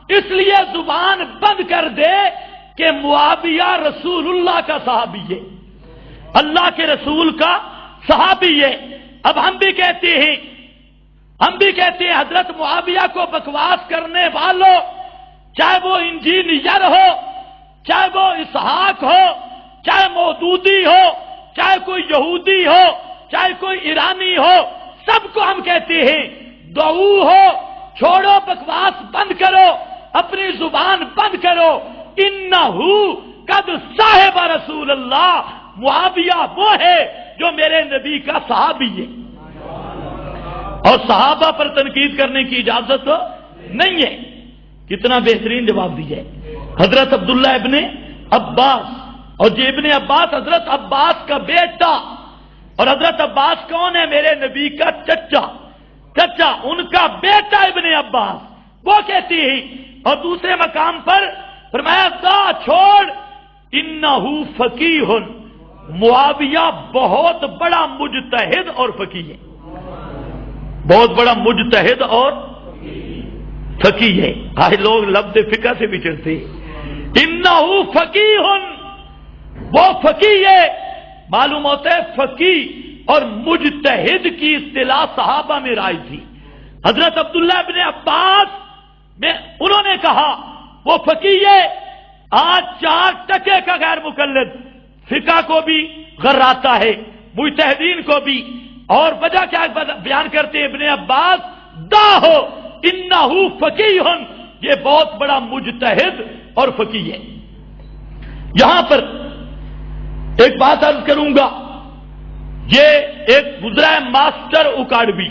اس لیے زبان بند کر دے کہ معاویہ رسول اللہ کا صحابی ہے, اللہ کے رسول کا صحابی ہے. اب ہم بھی کہتے ہیں حضرت معاویہ کو بکواس کرنے والوں, چاہے وہ انجینئر ہو, چاہے وہ اسحاق ہو, چاہے مودودی ہو, چاہے کوئی یہودی ہو, چاہے کوئی ایرانی ہو, سب کو ہم کہتے ہیں دعو ہو، چھوڑو بکواس بند کرو، اپنی زبان بند کرو، انہو قد صاحب رسول اللہ، معاویہ وہ ہے جو میرے نبی کا صحابی ہے، اور صحابہ پر تنقید کرنے کی اجازت نہیں ہے۔ کتنا بہترین جواب دیا ہے حضرت عبداللہ ابن عباس، اور یہ ابن عباس حضرت عباس کا بیٹا، اور حضرت عباس کون ہے؟ میرے نبی کا چچا، ان کا بیٹا ابن عباس، وہ کہتی ہے، اور دوسرے مقام پر فرمایا دا چھوڑ، انہو فقیہ، معاویہ بہت بڑا مجتہد اور فقیہ ہے، بہت بڑا مجتہد اور فقیہ ہے۔ آج لوگ لفظ فقہ سے بچڑتے ہیں۔ انہو فقیہ، وہ فقیہ ہے، معلوم ہوتا ہے فقیہ اور مجتہد کی اصطلاح صحابہ میں رائج تھی۔ حضرت عبداللہ ابن عباس میں انہوں نے کہا وہ فقیہ ہے، آج 4 ٹکے کا غیر مقلد فقہ کو بھی غراتا ہے، مجتہدین کو بھی، اور وجہ کیا بیان کرتے ہیں ابن عباس، دا ہو انہو فقیہ، یہ بہت بڑا مجتہد اور فقیہ ہے۔ یہاں پر ایک بات عرض کروں گا، یہ ایک گزرا ہے ماسٹر اکاڑوی،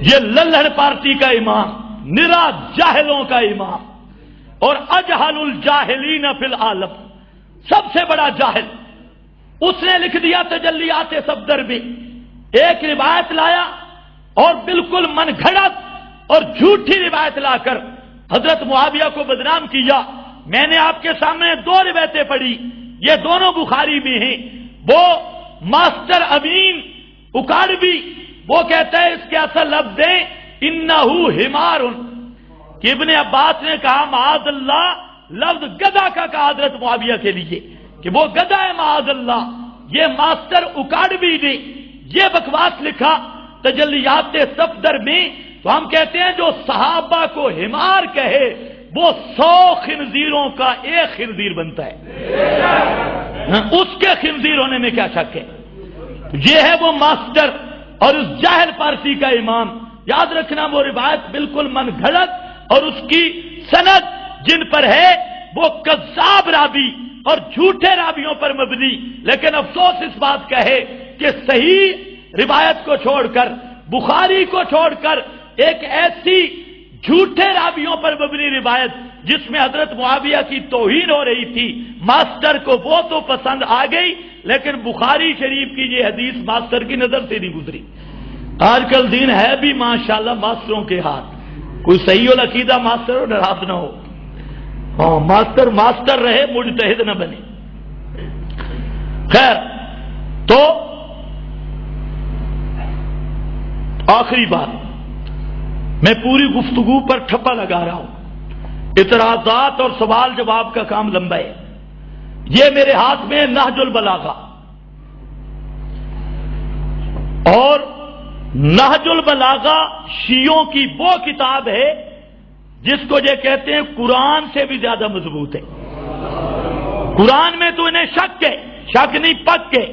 یہ للہڑ پارٹی کا امام، نرا جاہلوں کا امام، اور اجہل الجاہلین فی العالم، سب سے بڑا جاہل، اس نے لکھ دیا تجلیات صفدر میں، ایک روایت لایا اور بالکل من گھڑت اور جھوٹی روایت لا کر حضرت معاویہ کو بدنام کیا۔ میں نے آپ کے سامنے 2 روایتیں پڑھی، یہ دونوں بخاری میں ہیں۔ وہ ماسٹر امین اکاڑوی وہ کہتا ہے اس کے اصل لفظ ہے انہو حمار، کہ ابن عباس نے کہا معاذ اللہ، لفظ گدھا کا کہا حضرت معاویہ کے لیے کہ وہ گدھا ہے معاذ اللہ۔ یہ ماسٹر اکاڑوی نے یہ بکواس لکھا تجلیات صفدر میں، تو ہم کہتے ہیں جو صحابہ کو حمار کہے وہ 100 خنزیروں کا ایک خنزیر بنتا ہے، اس کے خنزیر ہونے میں کیا شک ہے؟ یہ ہے وہ ماسٹر اور اس جاہل پارسی کا امام۔ یاد رکھنا وہ روایت بالکل من گھڑت اور اس کی سند جن پر ہے وہ کذاب راوی اور جھوٹے راویوں پر مبنی، لیکن افسوس اس بات کا ہے کہ صحیح روایت کو چھوڑ کر، بخاری کو چھوڑ کر، ایک ایسی جھوٹے راویوں پر مبنی روایت جس میں حضرت معاویہ کی توہین ہو رہی تھی، ماسٹر کو وہ تو پسند آ گئی، لیکن بخاری شریف کی یہ حدیث ماسٹر کی نظر سے نہیں گزری۔ آج کل دین ہے بھی ماشاءاللہ ماسٹروں کے ہاتھ، کوئی صحیح العقیدہ ماسٹر ہو ناراض نہ ہو، ہاں ماسٹر رہے، مجتہد نہ بنے۔ خیر، تو آخری بات، میں پوری گفتگو پر ٹھپا لگا رہا ہوں، اعتراضات اور سوال جواب کا کام لمبا ہے۔ یہ میرے ہاتھ میں نہج البلاغہ، اور نہج البلاغہ شیعوں کی وہ کتاب ہے جس کو یہ کہتے ہیں قرآن سے بھی زیادہ مضبوط ہے۔ قرآن میں تو انہیں شک نہیں پک ہے،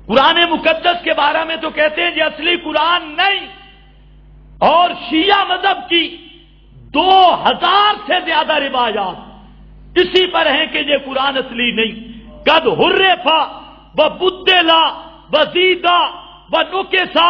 قرآن مقدس کے بارے میں تو کہتے ہیں یہ اصلی قرآن نہیں، اور شیعہ مذہب کی 2000 سے زیادہ روایات اسی پر ہیں کہ یہ قرآن اصلی نہیں۔ قد حرفا و بدلا و زیدا و نکسا،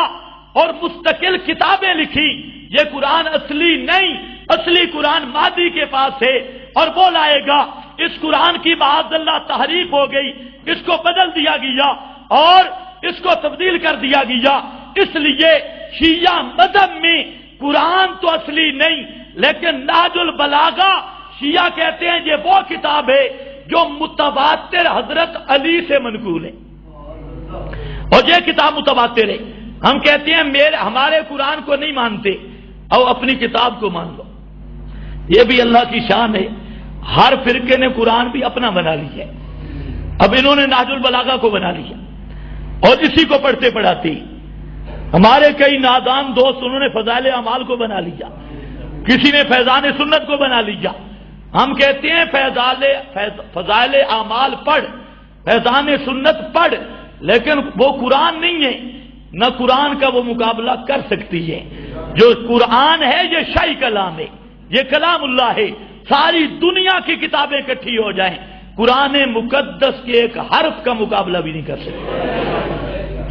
اور مستقل کتابیں لکھی، یہ قرآن اصلی نہیں، اصلی قرآن مادی کے پاس ہے اور وہ لائے گا۔ اس قرآن کی معاذ اللہ تحریف ہو گئی، اس کو بدل دیا گیا اور اس کو تبدیل کر دیا گیا۔ اس لیے شیعہ مذہب میں قرآن تو اصلی نہیں، لیکن نہج البلاغہ شیعہ کہتے ہیں یہ وہ کتاب ہے جو متواتر حضرت علی سے منقول ہے، اور یہ کتاب متواتر ہے۔ ہم کہتے ہیں ہمارے قرآن کو نہیں مانتے، اور اپنی کتاب کو مان لو۔ یہ بھی اللہ کی شان ہے، ہر فرقے نے قرآن بھی اپنا بنا لیا ہے۔ اب انہوں نے نہج البلاغہ کو بنا لیا اور اسی کو پڑھتے پڑھاتے، ہمارے کئی نادان دوست انہوں نے فضائل اعمال کو بنا لیا، کسی نے فیضان سنت کو بنا لیا۔ ہم کہتے ہیں فضائل اعمال پڑھ، فیضان سنت پڑھ، لیکن وہ قرآن نہیں ہے، نہ قرآن کا وہ مقابلہ کر سکتی ہے۔ جو قرآن ہے یہ شرعی کلام ہے، یہ کلام اللہ ہے۔ ساری دنیا کی کتابیں اکٹھی ہو جائیں، قرآن مقدس کے ایک حرف کا مقابلہ بھی نہیں کر سکتے۔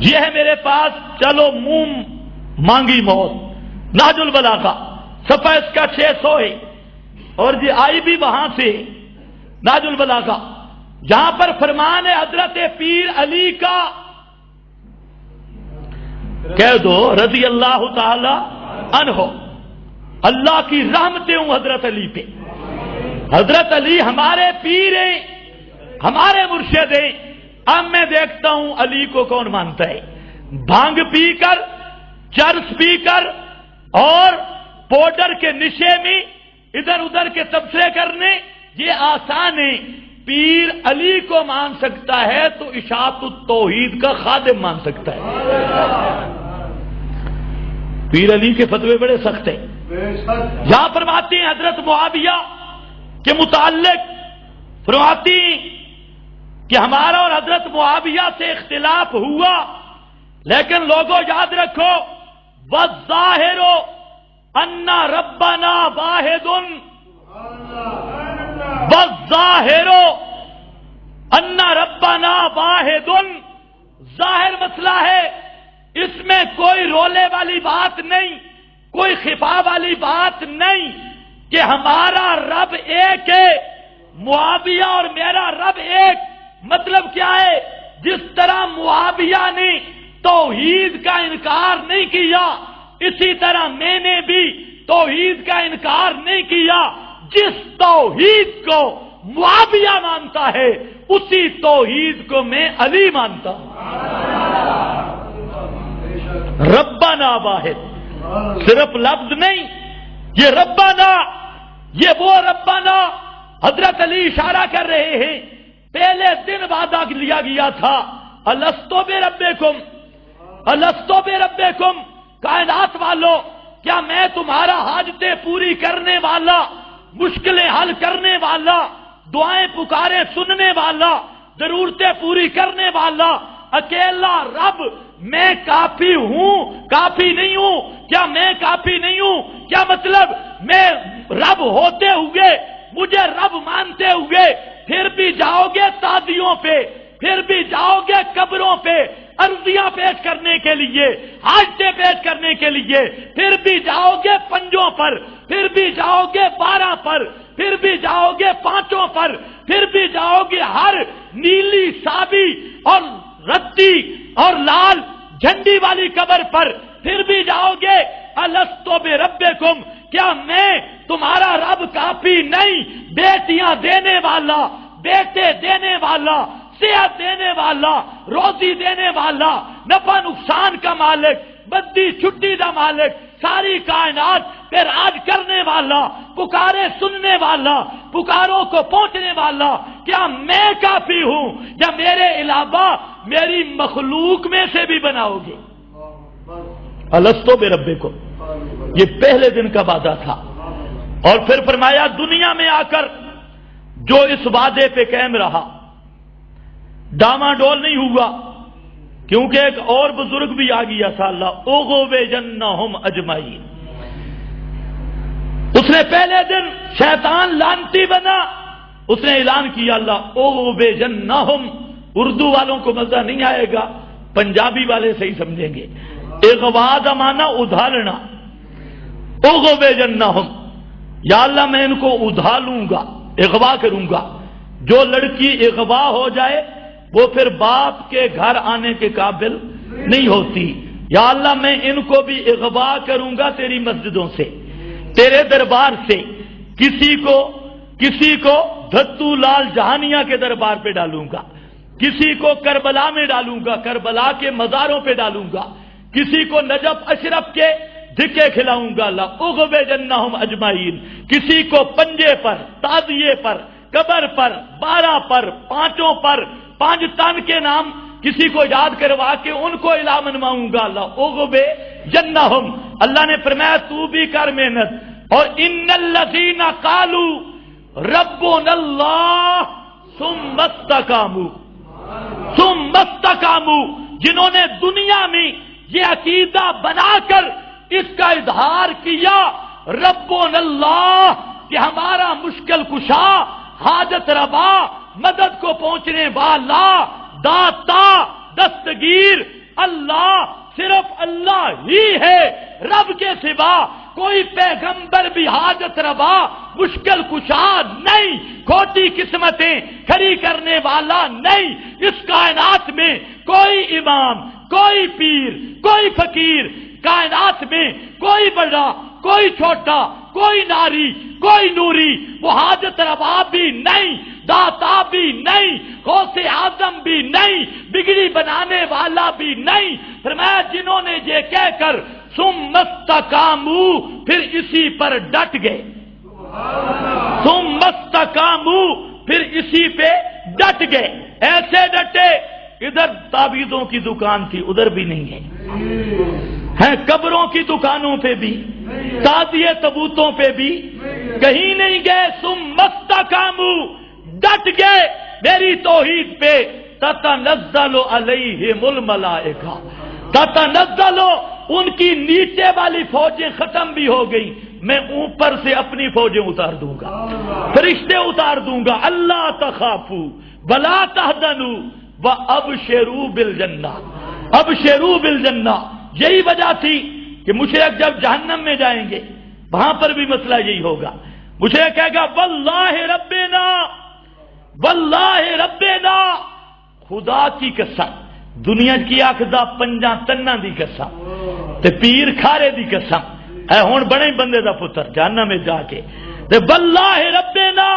یہ ہے میرے پاس، چلو منہ مانگی موت، نہج البلاغہ، صفحہ اس کا 600 ہے، اور یہ آئی بھی وہاں سے نہج البلاغہ، جہاں پر فرمان ہے حضرت پیر علی کا، کہہ دو رضی اللہ تعالی عنہ، اللہ کی رحمتیں ہوں حضرت علی پہ۔ حضرت علی ہمارے پیر ہیں، ہمارے مرشد ہیں۔ اب میں دیکھتا ہوں علی کو کون مانتا ہے؟ بھانگ پی کر، چرس پی کر اور پاؤڈر کے نشے میں ادھر ادھر کے تبصرے کرنے، یہ آسان ہے۔ پیر علی کو مان سکتا ہے تو اشاعت التوحید کا خادم مان سکتا ہے۔ پیر علی کے فتوے بڑے سخت ہیں۔ یہاں فرماتی ہیں حضرت معاویہ کے متعلق، فرماتی ہیں کہ ہمارا اور حضرت معاویہ سے اختلاف ہوا، لیکن لوگوں یاد رکھو، وَالظَّاهِرُ أَنَّ رَبَّنَا وَاحِدٌ، وَالظَّاهِرُ أَنَّ رَبَّنَا وَاحِدٌ، ظاہر مسئلہ ہے، اس میں کوئی رولے والی بات نہیں، کوئی خفا والی بات نہیں کہ ہمارا رب ایک ہے، معاویہ اور میرا رب ایک۔ مطلب کیا ہے؟ جس طرح معاویہ نے توحید کا انکار نہیں کیا، اسی طرح میں نے بھی توحید کا انکار نہیں کیا۔ جس توحید کو معاویہ مانتا ہے اسی توحید کو میں علی مانتا ہوں۔ ربنا واحد صرف لفظ نہیں، یہ ربنا، یہ وہ ربنا حضرت علی اشارہ کر رہے ہیں۔ پہلے دن وعدہ لیا گیا تھا، الستو بربکم، الستو بربکم، کائنات والو کیا میں تمہارا حاجتیں پوری کرنے والا، مشکلیں حل کرنے والا، دعائیں پکاریں سننے والا، ضرورتیں پوری کرنے والا اکیلا رب میں کافی ہوں، کافی نہیں ہوں؟ کیا میں کافی نہیں ہوں؟ کیا مطلب میں رب ہوتے ہوئے، مجھے رب مانتے ہوئے پھر بھی جاؤ گے تازیوں پہ، پھر بھی جاؤ گے قبروں پہ عرضیاں پیش کرنے کے لیے، حاجتیں پیش کرنے کے لیے، پھر بھی جاؤ گے پنجوں پر، پھر بھی جاؤ گے 12 پر، پھر بھی جاؤ گے 5 پر، پھر بھی جاؤ گے ہر نیلی سابی اور رتی اور لال جھنڈی والی قبر پر، پھر بھی جاؤ گے الستو بربکم، کیا میں تمہارا رب کافی نہیں؟ بیٹیاں دینے والا، بیٹے دینے والا، صحت دینے والا، روزی دینے والا، نفع نقصان کا مالک، بدی چھٹی کا مالک، ساری کائنات پہ راج کرنے والا، پکارے سننے والا، پکاروں کو پہنچنے والا، کیا میں کافی ہوں یا میرے علاوہ میری مخلوق میں سے بھی بناؤ گے؟ الستو بربکم، یہ پہلے دن کا وعدہ تھا۔ اور پھر فرمایا دنیا میں آ کر جو اس وعدے پہ قائم رہا، ڈاما ڈول نہیں ہوا، کیونکہ ایک اور بزرگ بھی آ گیا تھا، اللہ اغویجنہم اجمعین۔ اس نے پہلے دن شیطان لعنتی بنا، اس نے اعلان کیا اللہ اغویجنہم، اردو والوں کو مزہ نہیں آئے گا، پنجابی والے صحیح سمجھیں گے۔ اغوا کا معنی ادھالنا، اغویجنہم، یا اللہ میں ان کو ادھالوں گا، اغوا کروں گا۔ جو لڑکی اغوا ہو جائے وہ پھر باپ کے گھر آنے کے قابل نہیں ہوتی، یا اللہ میں ان کو بھی اغوا کروں گا تیری مسجدوں سے، تیرے دربار سے۔ کسی کو دھتو لال جہانیہ کے دربار پہ ڈالوں گا، کسی کو کربلا میں ڈالوں گا، کربلا کے مزاروں پہ ڈالوں گا، کسی کو نجف اشرف کے دھکے کھلاؤں گا، اللہ اغویجنہم اجمعین۔ کسی کو پنجے پر، تازیے پر، قبر پر، 12 پر، 5 پر، 5 تن کے نام کسی کو یاد کروا کے ان کو الہ منواؤں گا، اللہ اغویجنہم۔ اللہ نے فرمایا تو بھی کر محنت۔ اور ان الذین قالوا ربنا اللہ ثم استقاموا، جنہوں نے دنیا میں یہ عقیدہ بنا کر اس کا اظہار کیا ربنا اللہ کہ ہمارا مشکل کشا، حاجت روا، مدد کو پہنچنے والا، داتا، دستگیر اللہ صرف اللہ ہی ہے، رب کے سوا کوئی پیغمبر بھی حاجت روا، مشکل کشا نہیں، کھوٹی قسمتیں کھڑی کرنے والا نہیں۔ اس کائنات میں کوئی امام، کوئی پیر، کوئی فقیر، کائنات میں کوئی بڑا، کوئی چھوٹا، کوئی ناری، کوئی نوری، وہ حاجت روا بھی نہیں، داتا بھی نہیں، غوث اعظم بھی نہیں، بگڑی بنانے والا بھی نہیں۔ فرمایا جنہوں نے یہ کہہ کر ثم استقاموا، پھر اسی پر ڈٹ گئے، ثم استقاموا، پھر اسی پہ ڈٹ گئے، ایسے ڈٹے ادھر تعویذوں کی دکان تھی ادھر بھی نہیں ہے، قبروں کی دکانوں پہ بھی، تعزیے تبوتوں پہ بھی کہیں نہیں گئے، ثم استقاموا، ڈٹ گئے میری توحید پہ، تتنزل علیہم الملائکہ، تتنزل، ان کی نیچے والی فوجیں ختم بھی ہو گئی، میں اوپر سے اپنی فوجیں اتار دوں گا، فرشتے اتار دوں گا، اللہ تخافوا ولا تحزنوا وابشروا بالجنہ، ابشروا بالجنہ۔ یہی وجہ تھی کہ مشرک جب جہنم میں جائیں گے وہاں پر بھی مسئلہ یہی ہوگا، مشرک کہے گا واللہ ربنا، واللہ ربنا، خدا کی قسم، دنیا کی آخدا پنجاں تنہ دی قسم تے پیر کھارے دی قسم، اے ہون بڑے بندے دا پتر جہنم میں جا کے تے واللہ ربنا،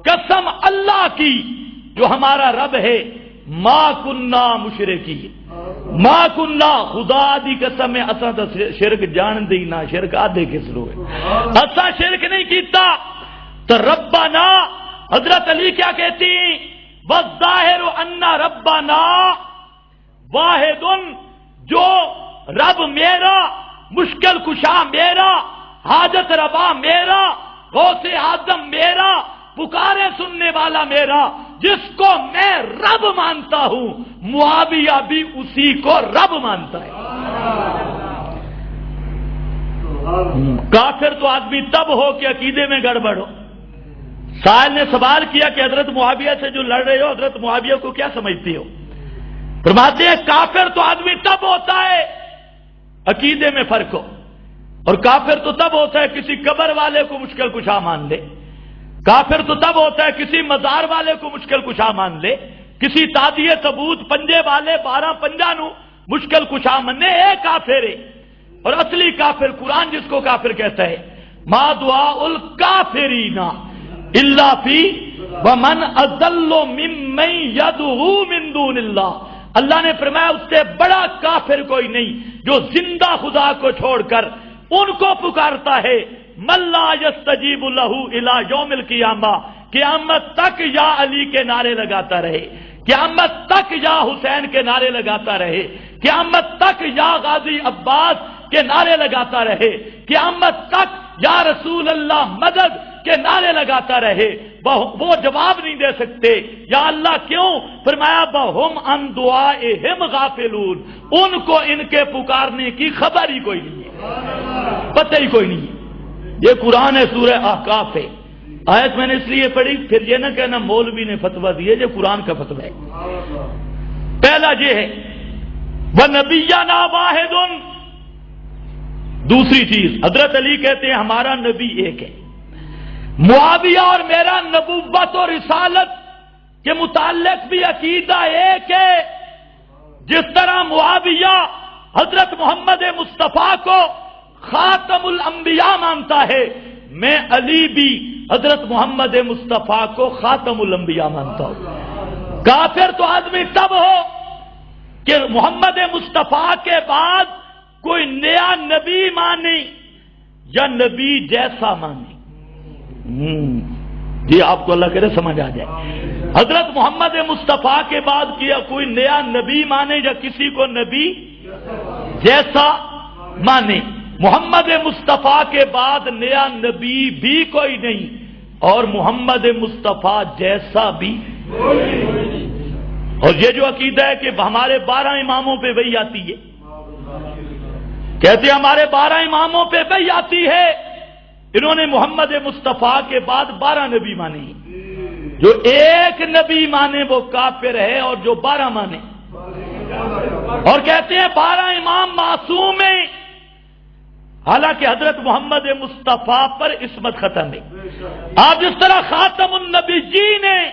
قسم اللہ کی جو ہمارا رب ہے، ما کننا مشرکین، ما کننا، خدا دی قسم میں اساں تے شرک جان دی نہ، شرک آدھے کس لو ہے، اساں شرک نہیں کیتا، تو ربنا، حضرت علی کیا کہتی ہیں والظاہر ان ربنا واحد، جو رب میرا، مشکل کشا میرا، حاجت روا میرا، غوث اعظم میرا، پکارے سننے والا میرا، جس کو میں رب مانتا ہوں، معاویہ بھی اسی کو رب مانتا ہے۔ کافر تو آدمی تب ہو کہ عقیدے میں گڑبڑ ہو۔ سائل نے سوال کیا کہ حضرت معاویہ سے جو لڑ رہے ہو، حضرت معاویہ کو کیا سمجھتے ہو؟ فرماتے ہیں کافر تو آدمی تب ہوتا ہے عقیدے میں فرق ہو، اور کافر تو تب ہوتا ہے کسی قبر والے کو مشکل کشا مان لے، کافر تو تب ہوتا ہے کسی مزار والے کو مشکل کشا مان لے، کسی تادیے ثبوت پنجے والے 12 پنجا نو مشکل کشا مننے، ایک کافر ہے۔ اور اصلی کافر قرآن جس کو کافر کہتا ہے، ما دعاء الکافرین الا فی ومن اضل ممن یدعو من دون اللہ، اللہ نے فرمایا اس سے بڑا کافر کوئی نہیں جو زندہ خدا کو چھوڑ کر ان کو پکارتا ہے، من لا یستجیب لہ الی یوم القیامہ، قیامت تک یا علی کے نعرے لگاتا رہے، قیامت تک یا حسین کے نعرے لگاتا رہے، قیامت تک یا غازی عباس کے نعرے لگاتا رہے، قیامت تک یا رسول اللہ مدد کے نعرے لگاتا رہے، وہ جواب نہیں دے سکتے، یا اللہ کیوں؟ فرمایا بہم عن دعائہم غافلون، ان کو ان کے پکارنے کی خبر ہی کوئی نہیں ہے، پتہ ہی کوئی نہیں ہے۔ یہ قرآن ہے، سورہ احقاف ہے، آیت میں نے اس لیے پڑھی پھر یہ نہ کہنا مولوی نے فتویٰ دیے، یہ قرآن کا فتویٰ ہے۔ پہلا یہ ہے وَنَبِيَّنَا وَاحِدٌ، دوسری چیز حضرت علی کہتے ہیں ہمارا نبی ایک ہے، معاویہ اور میرا نبوت اور رسالت کے متعلق بھی عقیدہ ایک ہے، جس طرح معاویہ حضرت محمد مصطفیٰ کو خاتم الانبیاء مانتا ہے، میں علی بھی حضرت محمد مصطفیٰ کو خاتم الانبیاء مانتا ہوں۔ کافر تو آدمی تب ہو کہ محمد مصطفیٰ کے بعد کوئی نیا نبی مانے یا نبی جیسا مانے۔ جی آپ کو اللہ کرے سمجھ آ جائے، حضرت محمد مصطفیٰ کے بعد کیا کوئی نیا نبی مانے یا کسی کو نبی جیسا مانے، محمد مصطفیٰ کے بعد نیا نبی بھی کوئی نہیں اور محمد مصطفیٰ جیسا بھی، اور یہ جو عقیدہ ہے کہ ہمارے 12 اماموں پہ وہی آتی ہے، کہتے ہیں ہمارے 12 اماموں پہ وحی آتی ہے، انہوں نے محمد مصطفیٰ کے بعد 12 نبی مانے، جو ایک نبی مانے وہ کافر ہے اور جو 12 مانے، اور کہتے ہیں 12 امام معصوم ہیں، حالانکہ حضرت محمد مصطفیٰ پر عصمت ختم ہے۔ آپ جس طرح خاتم النبیین ہیں،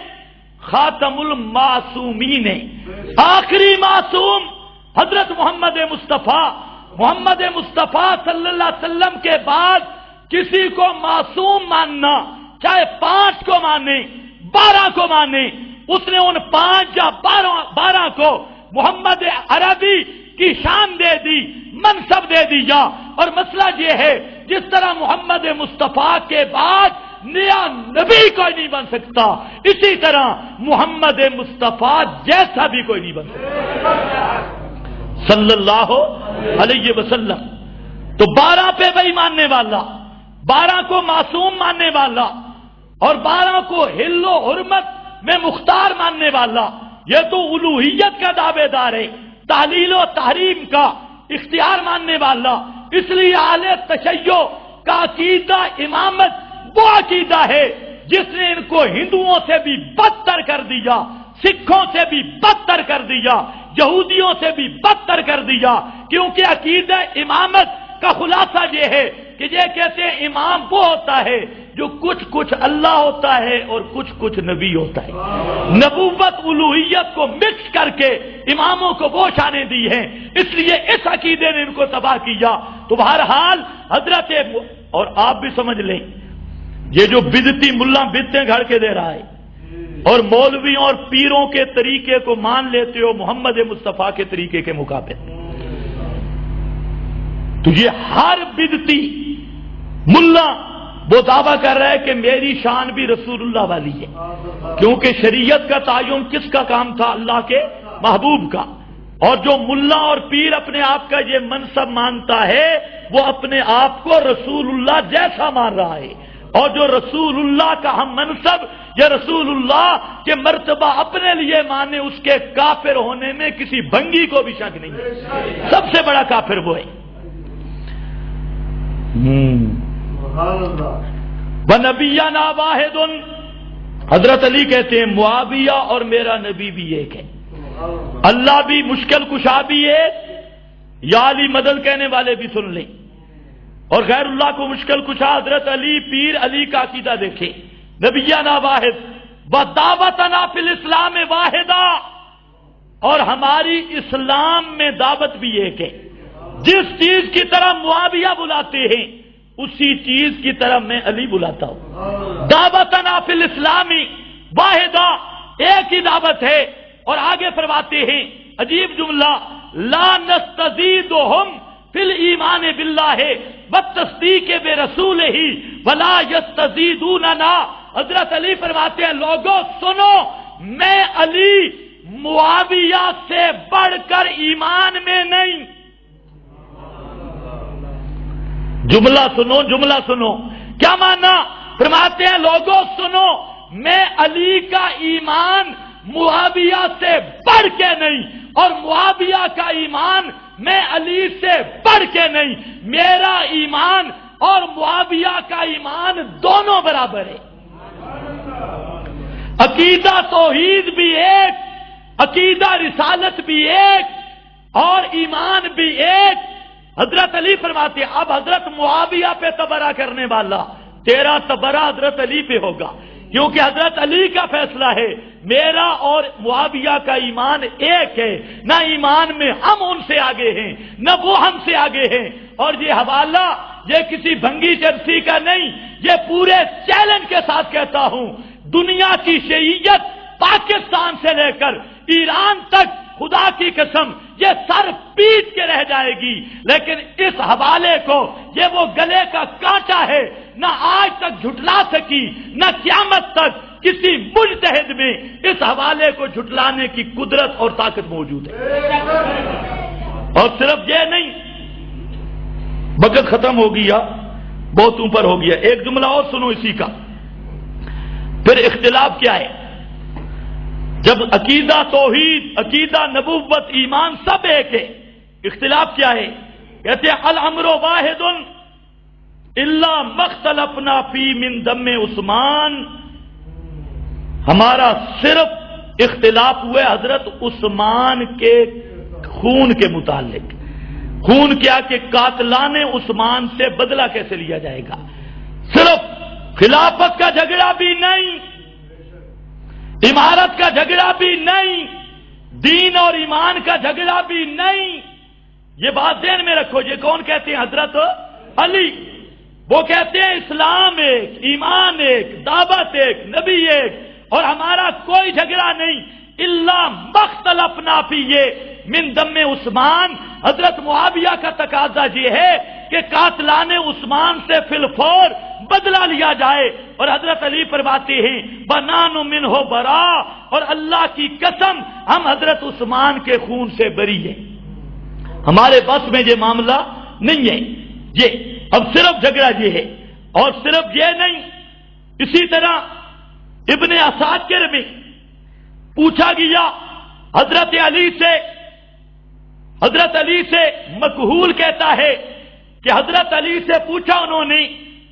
خاتم المعصومین ہیں، آخری معصوم حضرت محمد مصطفیٰ صلی اللہ علیہ وسلم کے بعد کسی کو معصوم ماننا، چاہے 5 کو مانے 12 کو مانے، اس نے ان 5 یا 12 کو محمد عربی کی شان دے دی، منصب دے دیا۔ اور مسئلہ یہ ہے جس طرح محمد مصطفیٰ کے بعد نیا نبی کوئی نہیں بن سکتا، اسی طرح محمد مصطفیٰ جیسا بھی کوئی نہیں بن سکتا صلی اللہ علیہ وسلم۔ تو 12 پہ وہی ماننے والا، 12 کو معصوم ماننے والا اور 12 کو حل و حرمت میں مختار ماننے والا، یہ تو الوہیت کا دعوے دار ہے، تحلیل و تحریم کا اختیار ماننے والا۔ اس لیے اہل تشیع کا عقیدہ امامت وہ عقیدہ ہے جس نے ان کو ہندوؤں سے بھی بدتر کر دیا، سکھوں سے بھی بدتر کر دیا، یہودیوں سے بھی بدتر کر دیا، کیونکہ عقیدہ امامت کا خلاصہ یہ ہے کہ یہ کہتے ہیں امام وہ ہوتا ہے جو کچھ اللہ ہوتا ہے اور کچھ نبی ہوتا ہے۔ نبوت الوہیت کو مکس کر کے اماموں کو وہ شانیں دی ہیں، اس لیے اس عقیدے نے ان کو تباہ کیا۔ تو بہرحال حضرت، اور آپ بھی سمجھ لیں یہ جو بدعتی ملا بدعتیں گھڑ کے دے رہا ہے اور مولویوں اور پیروں کے طریقے کو مان لیتے ہو محمد مصطفیٰ کے طریقے کے مقابل، تو یہ ہر بدعتی ملا وہ دعویٰ کر رہا ہے کہ میری شان بھی رسول اللہ والی ہے، کیونکہ شریعت کا تعین کس کا کام تھا؟ اللہ کے محبوب کا۔ اور جو ملا اور پیر اپنے آپ کا یہ منصب مانتا ہے وہ اپنے آپ کو رسول اللہ جیسا مان رہا ہے، اور جو رسول اللہ کا ہم منصب یا رسول اللہ کے مرتبہ اپنے لیے مانے، اس کے کافر ہونے میں کسی بھنگی کو بھی شک نہیں ہے، سب سے بڑا کافر وہ ہے۔ وَنَبِيَّنَا وَاحِدٌ، حضرت علی کہتے ہیں معاویہ اور میرا نبی بھی ایک ہے، اللہ بھی مشکل کشا بھی ایک، یا علی مدد کہنے والے بھی سن لیں، اور غیر اللہ کو مشکل کشا حضرت علی پیر علی کا عقیدہ دیکھیں۔ نبینا واحد وَدَعْوَتَنَا فِي الْإِسْلَامِ وَاحِدًا، اور ہماری اسلام میں دعوت بھی ایک ہے، جس چیز کی طرح معاویہ بلاتے ہیں اسی چیز کی طرح میں علی بلاتا ہوں۔ دعوتنا فی الاسلام واحدہ، ایک ہی دعوت ہے۔ اور آگے فرماتے ہیں عجیب جملہ، لا نستزیدہم فی الایمان باللہ والتصدیق برسولہ ولا یستزیدوننا۔ حضرت علی فرماتے ہیں لوگوں سنو، میں علی معاویہ سے بڑھ کر ایمان میں نہیں۔ جملہ سنو کیا مانا؟ فرماتے ہیں لوگوں سنو، میں علی کا ایمان معاویہ سے بڑھ کے نہیں، اور معاویہ کا ایمان میں علی سے بڑھ کے نہیں، میرا ایمان اور معاویہ کا ایمان دونوں برابر ہے۔ عقیدہ توحید بھی ایک، عقیدہ رسالت بھی ایک، اور ایمان بھی ایک۔ حضرت علی فرماتے ہیں اب حضرت معاویہ پہ تبرہ کرنے والا، تیرا تبرہ حضرت علی پہ ہوگا، کیونکہ حضرت علی کا فیصلہ ہے میرا اور معاویہ کا ایمان ایک ہے، نہ ایمان میں ہم ان سے آگے ہیں نہ وہ ہم سے آگے ہیں۔ اور یہ حوالہ یہ کسی بھنگی چرسی کا نہیں، یہ پورے چیلنج کے ساتھ کہتا ہوں، دنیا کی شیعیت پاکستان سے لے کر ایران تک خدا کی قسم یہ سر پیٹ کے رہ جائے گی، لیکن اس حوالے کو یہ وہ گلے کا کانٹا ہے، نہ آج تک جھٹلا سکی نہ قیامت تک کسی مجتہد میں اس حوالے کو جھٹلانے کی قدرت اور طاقت موجود ہے۔ اور صرف یہ نہیں، وقت ختم ہو گیا، بہت اوپر ہو گیا، ایک جملہ اور سنو اسی کا۔ پھر اختلاف کیا ہے؟ جب عقیدہ توحید، عقیدہ نبوت، ایمان سب ایک ہے، اختلاف کیا ہے؟ کہتے ہیں الامر واحد الا مختلفنا فی من دم عثمان، ہمارا صرف اختلاف ہوئے حضرت عثمان کے خون کے متعلق. خون کیا کہ قاتلان عثمان سے بدلہ کیسے لیا جائے گا. صرف خلافت کا جھگڑا بھی نہیں، عمارت کا جھگڑا بھی نہیں، دین اور ایمان کا جھگڑا بھی نہیں. یہ بات ذہن میں رکھو. یہ کون کہتے ہیں؟ حضرت علی. وہ کہتے ہیں اسلام ایک، ایمان ایک، دعوت ایک، نبی ایک، اور ہمارا کوئی جھگڑا نہیں. الا مختلفنا فیہ من دم عثمان. حضرت معاویہ کا تقاضا یہ ہے کہ قاتلان عثمان سے فی الفور بدلہ لیا جائے، اور حضرت علی فرماتے ہیں بنان منہ برا، اور اللہ کی قسم ہم حضرت عثمان کے خون سے بری ہیں، ہمارے بس میں یہ معاملہ نہیں ہے. یہ اب صرف جھگڑا یہ ہے. اور صرف یہ نہیں، اسی طرح ابن عساکر میں پوچھا گیا حضرت علی سے مکحول کہتا ہے کہ حضرت علی سے پوچھا انہوں نے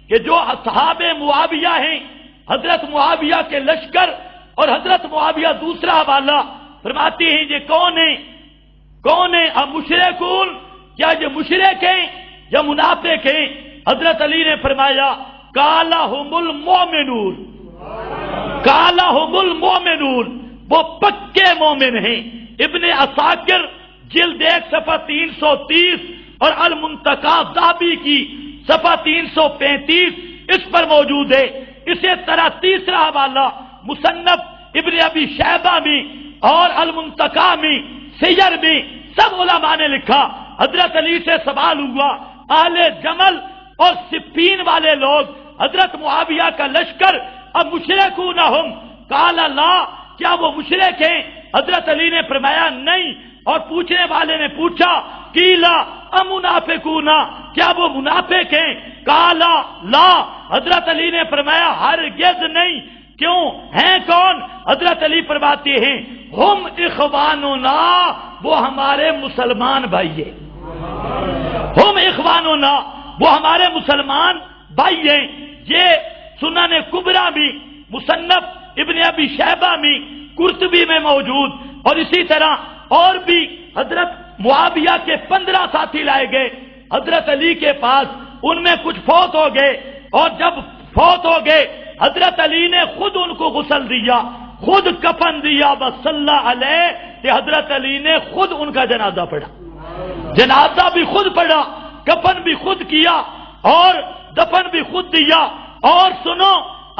کہ جو اصحاب معاویہ ہیں، حضرت معاویہ کے لشکر اور حضرت معاویہ دوسرا حوالہ، فرماتے ہیں یہ کون ہے؟ اب مشرکون، کیا یہ مشرک ہیں یا منافق ہیں؟ حضرت علی نے فرمایا قالہم المؤمنون، قالہم المؤمنون، وہ پکے مومن ہیں. ابن عساکر جلد 1 صفحہ 330 اور المنتقی ذہبی کی صفحہ 335 اس پر موجود ہے. اسی طرح تیسرا حوالہ مصنف ابن ابی شیبہ میں اور المنتقی میں، سیر میں، سب علماء نے لکھا حضرت علی سے سوال ہوا اہل جمل اور صفین والے لوگ، حضرت معاویہ کا لشکر، اب مشرکون ہم؟ قال لا، کیا وہ مشرک ہیں؟ حضرت علی نے فرمایا نہیں. اور پوچھنے والے نے پوچھا قیلا امنافقون، کیا وہ منافق ہیں؟ قالا لا، حضرت علی نے فرمایا ہرگز نہیں. کیوں ہیں کون؟ حضرت علی فرماتے ہیں ہم اخواننا، وہ ہمارے مسلمان بھائی ہیں. ہم اخواننا، وہ ہمارے مسلمان بھائی ہیں. یہ سنن کبریٰ میں، مصنف ابن ابی شیبہ میں، قرطبی میں موجود. اور اسی طرح اور بھی حضرت معاویہ کے 15 ساتھی لائے گئے حضرت علی کے پاس، ان میں کچھ فوت ہو گئے، اور جب فوت ہو گئے حضرت علی نے خود ان کو غسل دیا، خود کفن دیا، وصلی علیہ، کہ حضرت علی نے خود ان کا جنازہ پڑھا، جنازہ بھی خود پڑھا، کفن بھی خود کیا، اور دفن بھی خود دیا. اور سنو،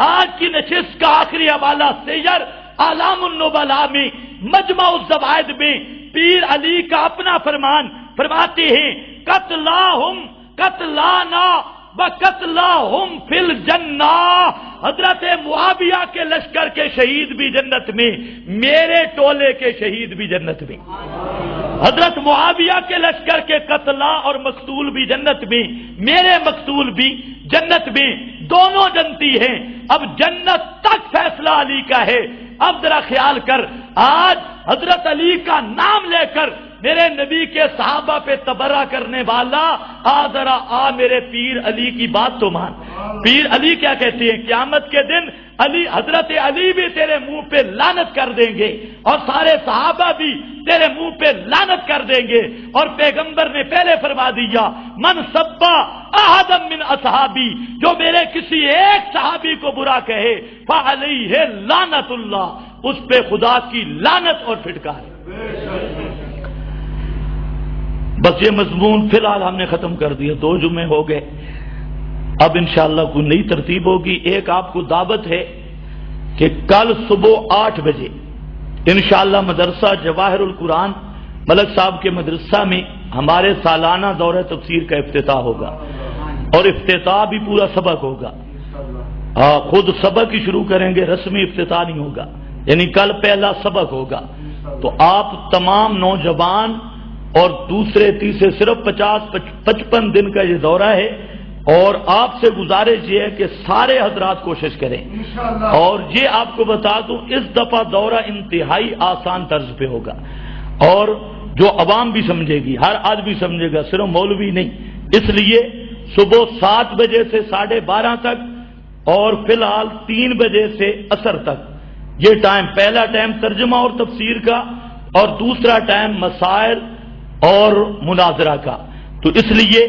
آج کی نشست کا آخری حوالہ سیر اعلام النبلاء میں، مجمع الزوائد میں پیر علی کا اپنا فرمان، فرماتے ہیں قتلاہم قتلانا وقتلاہم فی الجنہ. حضرت معاویہ کے لشکر کے شہید بھی جنت میں، میرے ٹولے کے شہید بھی جنت میں. حضرت معاویہ کے لشکر کے قتلا اور مقتول بھی جنت میں، میرے مقتول بھی جنت میں، دونوں جنتی ہیں. اب جنت تک فیصلہ علی کا ہے. اب ذرا خیال کر، آج حضرت علی کا نام لے کر میرے نبی کے صحابہ پہ تبرہ کرنے والا، ذرا میرے پیر علی کی بات تو مان. پیر علی کیا کہتے ہیں؟ قیامت کے دن علی، حضرت علی بھی تیرے منہ پہ لعنت کر دیں گے، اور سارے صحابہ بھی تیرے منہ پہ لعنت کر دیں گے. اور پیغمبر نے پہلے فرما دیا من سبا احد من اصحابی، جو میرے کسی ایک صحابی کو برا کہے فعلیہ لعنت اللہ، اس پہ خدا کی لعنت اور پھٹکار. بس یہ مضمون فی الحال ہم نے ختم کر دیا. 2 جمعے ہو گئے، اب انشاءاللہ کوئی نئی ترتیب ہوگی. ایک آپ کو دعوت ہے کہ کل صبح 8 بجے انشاءاللہ مدرسہ جواہر القرآن ملک صاحب کے مدرسہ میں ہمارے سالانہ دورہ تفسیر کا افتتاح ہوگا، اور افتتاح بھی پورا سبق ہوگا. خود سبق ہی شروع کریں گے، رسمی افتتاح نہیں ہوگا. یعنی کل پہلا سبق ہوگا. تو آپ تمام نوجوان اور دوسرے تیسرے صرف 50-55 دن کا یہ دورہ ہے، اور آپ سے گزارش یہ ہے کہ سارے حضرات کوشش کریں. اور یہ آپ کو بتا دوں اس دفعہ دورہ انتہائی آسان طرز پہ ہوگا، اور جو عوام بھی سمجھے گی، ہر آدمی سمجھے گا، صرف مولوی نہیں۔ اس لیے صبح 7 بجے سے 12:30 تک اور فی الحال 3 بجے سے عصر تک یہ ٹائم، پہلا ٹائم ترجمہ اور تفسیر کا اور دوسرا ٹائم مسائل اور مناظرہ کا۔ تو اس لیے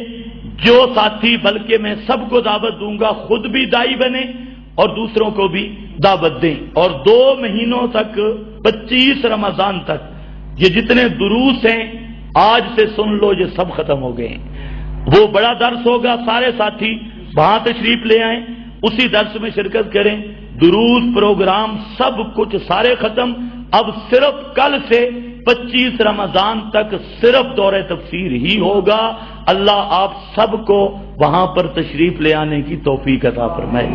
جو ساتھی، بلکہ میں سب کو دعوت دوں گا، خود بھی دائی بنے اور دوسروں کو بھی دعوت دیں، اور 2 مہینوں تک 25 رمضان تک یہ جتنے دروس ہیں آج سے سن لو، یہ سب ختم ہو گئے ہیں۔ وہ بڑا درس ہوگا، سارے ساتھی وہاں تشریف لے آئیں، اسی درس میں شرکت کریں، دروس پروگرام سب کچھ سارے ختم۔ اب صرف کل سے 25 رمضان تک صرف دورہ تفسیر ہی ہوگا۔ اللہ آپ سب کو وہاں پر تشریف لے آنے کی توفیق عطا فرمائے۔